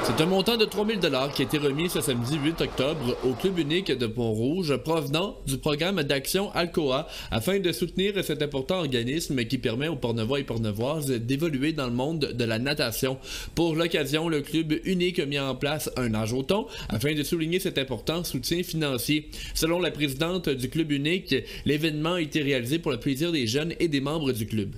C'est un montant de 3 000 qui a été remis ce samedi 8 octobre au Club unique de Pont-Rouge provenant du programme d'action Alcoa afin de soutenir cet important organisme qui permet aux Portneuvois et Portneuvoises d'évoluer dans le monde de la natation. Pour l'occasion, le Club unique a mis en place un nage au thon afin de souligner cet important soutien financier. Selon la présidente du Club unique, l'événement a été réalisé pour le plaisir des jeunes et des membres du club.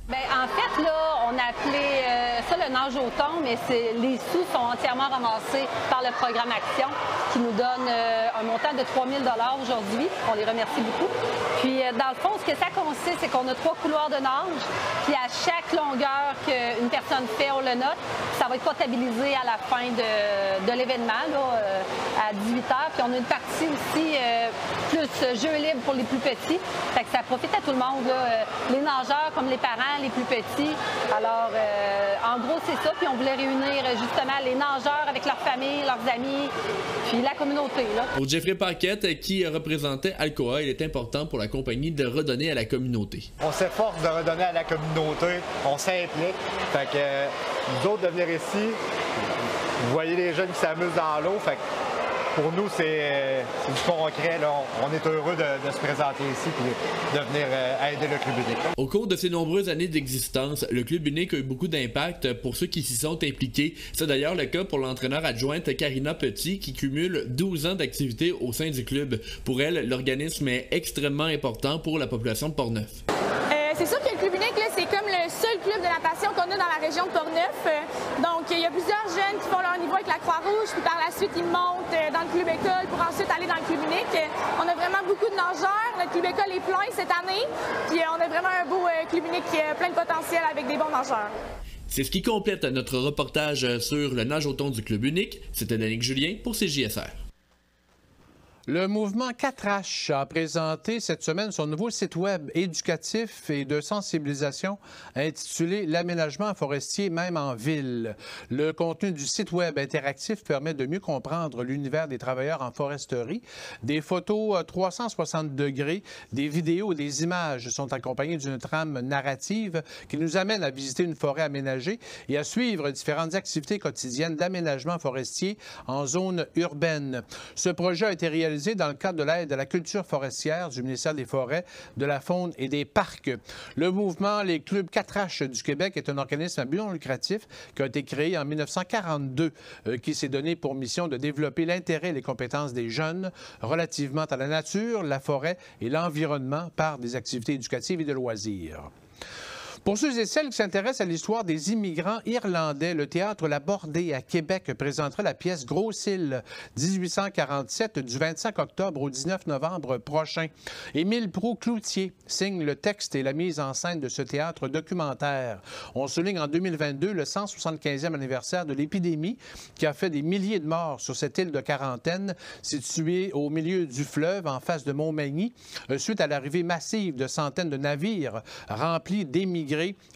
Bien, en fait, là, on a appelé ça le nage au thon, mais les sous sont entièrement ramassés par le programme Action qui nous donne un montant de 3 000 aujourd'hui. On les remercie beaucoup. Puis, dans le fond, ce que ça consiste, c'est qu'on a 3 couloirs de nage. Puis, à chaque longueur qu'une personne fait, on le note. Ça va être comptabilisé à la fin de l'événement, à 18h. Puis, on a une partie aussi plus jeux libres pour les plus petits. Fait que ça profite à tout le monde, là, les nageurs comme les parents, les plus petits. Alors, en gros, c'est ça. Puis on voulait réunir justement les nageurs avec leurs familles, leurs amis, puis la communauté. Là. Pour Jeffrey Paquette, qui représentait Alcoa, il est important pour la compagnie de redonner à la communauté. On s'efforce de redonner à la communauté, on s'implique. Fait que nous autres, de venir ici, vous voyez les jeunes qui s'amusent dans l'eau. Fait que pour nous, c'est du concret. Là. On est heureux de se présenter ici et de venir aider le Club Unique. Au cours de ses nombreuses années d'existence, le Club Unique a eu beaucoup d'impact pour ceux qui s'y sont impliqués. C'est d'ailleurs le cas pour l'entraîneur adjointe Karina Petit, qui cumule 12 ans d'activité au sein du club. Pour elle, l'organisme est extrêmement important pour la population de Portneuf. C'est sûr que le Club Unique, c'est comme le seul club de natation qu'on a dans la région de Portneuf. Donc, il y a plusieurs jeunes qui font leur niveau avec la Croix-Rouge, puis par la suite, ils montent dans le club école pour ensuite aller dans le Club Unique. On a vraiment beaucoup de nageurs. Notre club école est plein cette année. Puis, on a vraiment un beau Club Unique qui a plein de potentiel avec des bons nageurs. C'est ce qui complète notre reportage sur le nage au thon du Club Unique. C'était Danick Julien pour CJSR. Le mouvement 4H a présenté cette semaine son nouveau site web éducatif et de sensibilisation intitulé « L'aménagement forestier, même en ville ». Le contenu du site web interactif permet de mieux comprendre l'univers des travailleurs en foresterie. Des photos 360 degrés, des vidéos et des images sont accompagnées d'une trame narrative qui nous amène à visiter une forêt aménagée et à suivre différentes activités quotidiennes d'aménagement forestier en zone urbaine. Ce projet a été réalisé dans le cadre de l'aide à la culture forestière du ministère des Forêts, de la Faune et des Parcs. Le mouvement Les Clubs 4H du Québec est un organisme à but non lucratif qui a été créé en 1942, qui s'est donné pour mission de développer l'intérêt et les compétences des jeunes relativement à la nature, la forêt et l'environnement par des activités éducatives et de loisirs. Pour ceux et celles qui s'intéressent à l'histoire des immigrants irlandais, le théâtre La Bordée à Québec présentera la pièce Gros-Île 1847 du 25 octobre au 19 novembre prochain. Émile Proulx-Cloutier signe le texte et la mise en scène de ce théâtre documentaire. On souligne en 2022 le 175e anniversaire de l'épidémie qui a fait des milliers de morts sur cette île de quarantaine située au milieu du fleuve en face de Montmagny, suite à l'arrivée massive de centaines de navires remplis d'émigrés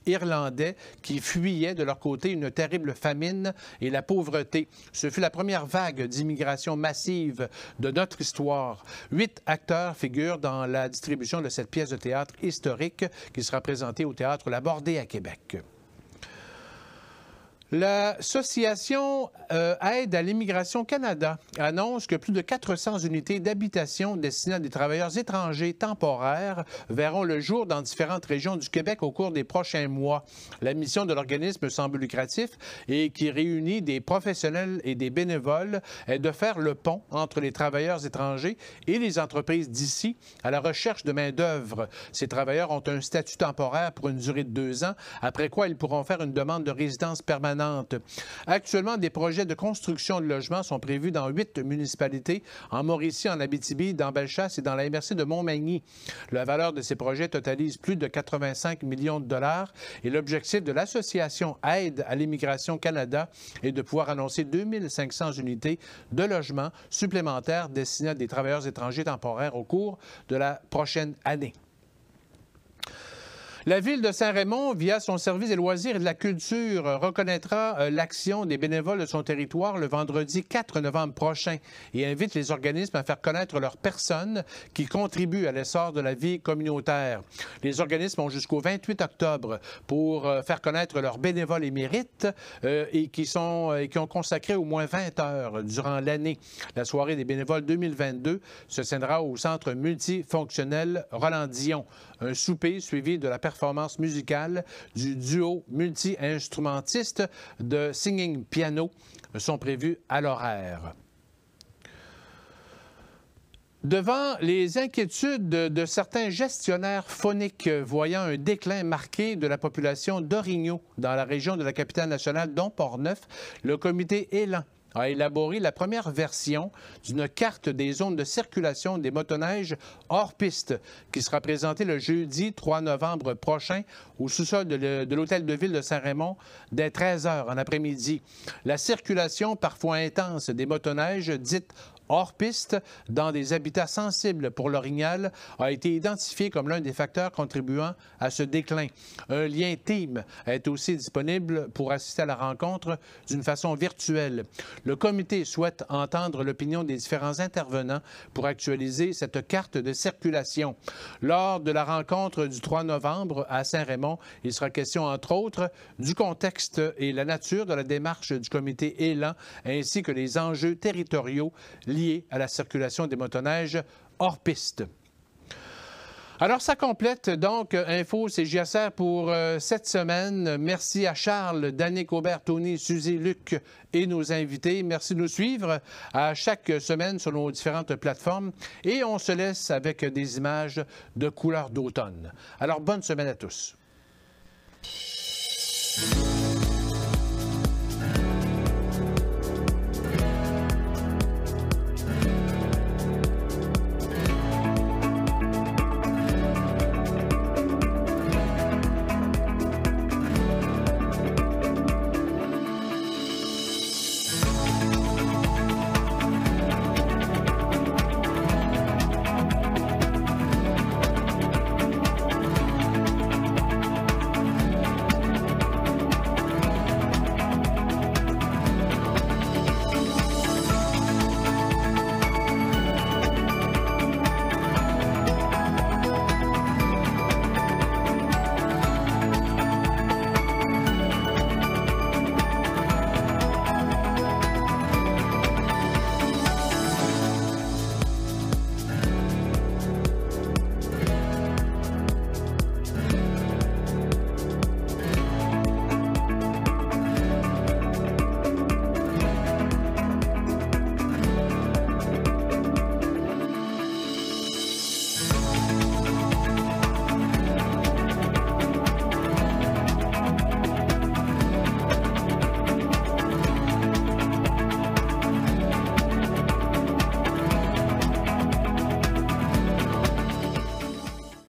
irlandais qui fuyaient de leur côté une terrible famine et la pauvreté. Ce fut la première vague d'immigration massive de notre histoire. 8 acteurs figurent dans la distribution de cette pièce de théâtre historique qui sera présentée au théâtre La Bordée à Québec. L'Association Aide à l'immigration Canada annonce que plus de 400 unités d'habitation destinées à des travailleurs étrangers temporaires verront le jour dans différentes régions du Québec au cours des prochains mois. La mission de l'organisme sans but lucratif et qui réunit des professionnels et des bénévoles est de faire le pont entre les travailleurs étrangers et les entreprises d'ici à la recherche de main-d'œuvre. Ces travailleurs ont un statut temporaire pour une durée de 2 ans, après quoi ils pourront faire une demande de résidence permanente. Actuellement, des projets de construction de logements sont prévus dans 8 municipalités, en Mauricie, en Abitibi, dans Bellechasse et dans la MRC de Montmagny. La valeur de ces projets totalise plus de 85 millions de dollars et l'objectif de l'Association Aide à l'immigration Canada est de pouvoir annoncer 2500 unités de logements supplémentaires destinés à des travailleurs étrangers temporaires au cours de la prochaine année. La Ville de Saint-Raymond, via son service des loisirs et de la culture, reconnaîtra l'action des bénévoles de son territoire le vendredi 4 novembre prochain et invite les organismes à faire connaître leurs personnes qui contribuent à l'essor de la vie communautaire. Les organismes ont jusqu'au 28 octobre pour faire connaître leurs bénévoles émérites et qui ont consacré au moins 20 heures durant l'année. La soirée des bénévoles 2022 se tiendra au centre multifonctionnel Roland-Dion. Un souper suivi de la performance musicale du duo multi-instrumentiste de Singing Piano sont prévus à l'horaire. Devant les inquiétudes de certains gestionnaires fauniques voyant un déclin marqué de la population d'orignaux dans la région de la capitale nationale, dont Portneuf, le comité Élan a élaboré la première version d'une carte des zones de circulation des motoneiges hors piste qui sera présentée le jeudi 3 novembre prochain au sous-sol de l'hôtel de ville de Saint-Raymond dès 13h en après-midi. La circulation parfois intense des motoneiges dites hors piste dans des habitats sensibles pour l'orignal a été identifié comme l'un des facteurs contribuant à ce déclin. Un lien Team est aussi disponible pour assister à la rencontre d'une façon virtuelle. Le comité souhaite entendre l'opinion des différents intervenants pour actualiser cette carte de circulation. Lors de la rencontre du 3 novembre à Saint-Raymond, il sera question, entre autres, du contexte et la nature de la démarche du comité Élan, ainsi que les enjeux territoriaux liés à la circulation des motoneiges hors piste. Alors, ça complète donc Info CJSR pour cette semaine. Merci à Charles, Danick, Aubert, Tony, Suzy, Luc et nos invités. Merci de nous suivre à chaque semaine sur nos différentes plateformes. Et on se laisse avec des images de couleurs d'automne. Alors, bonne semaine à tous.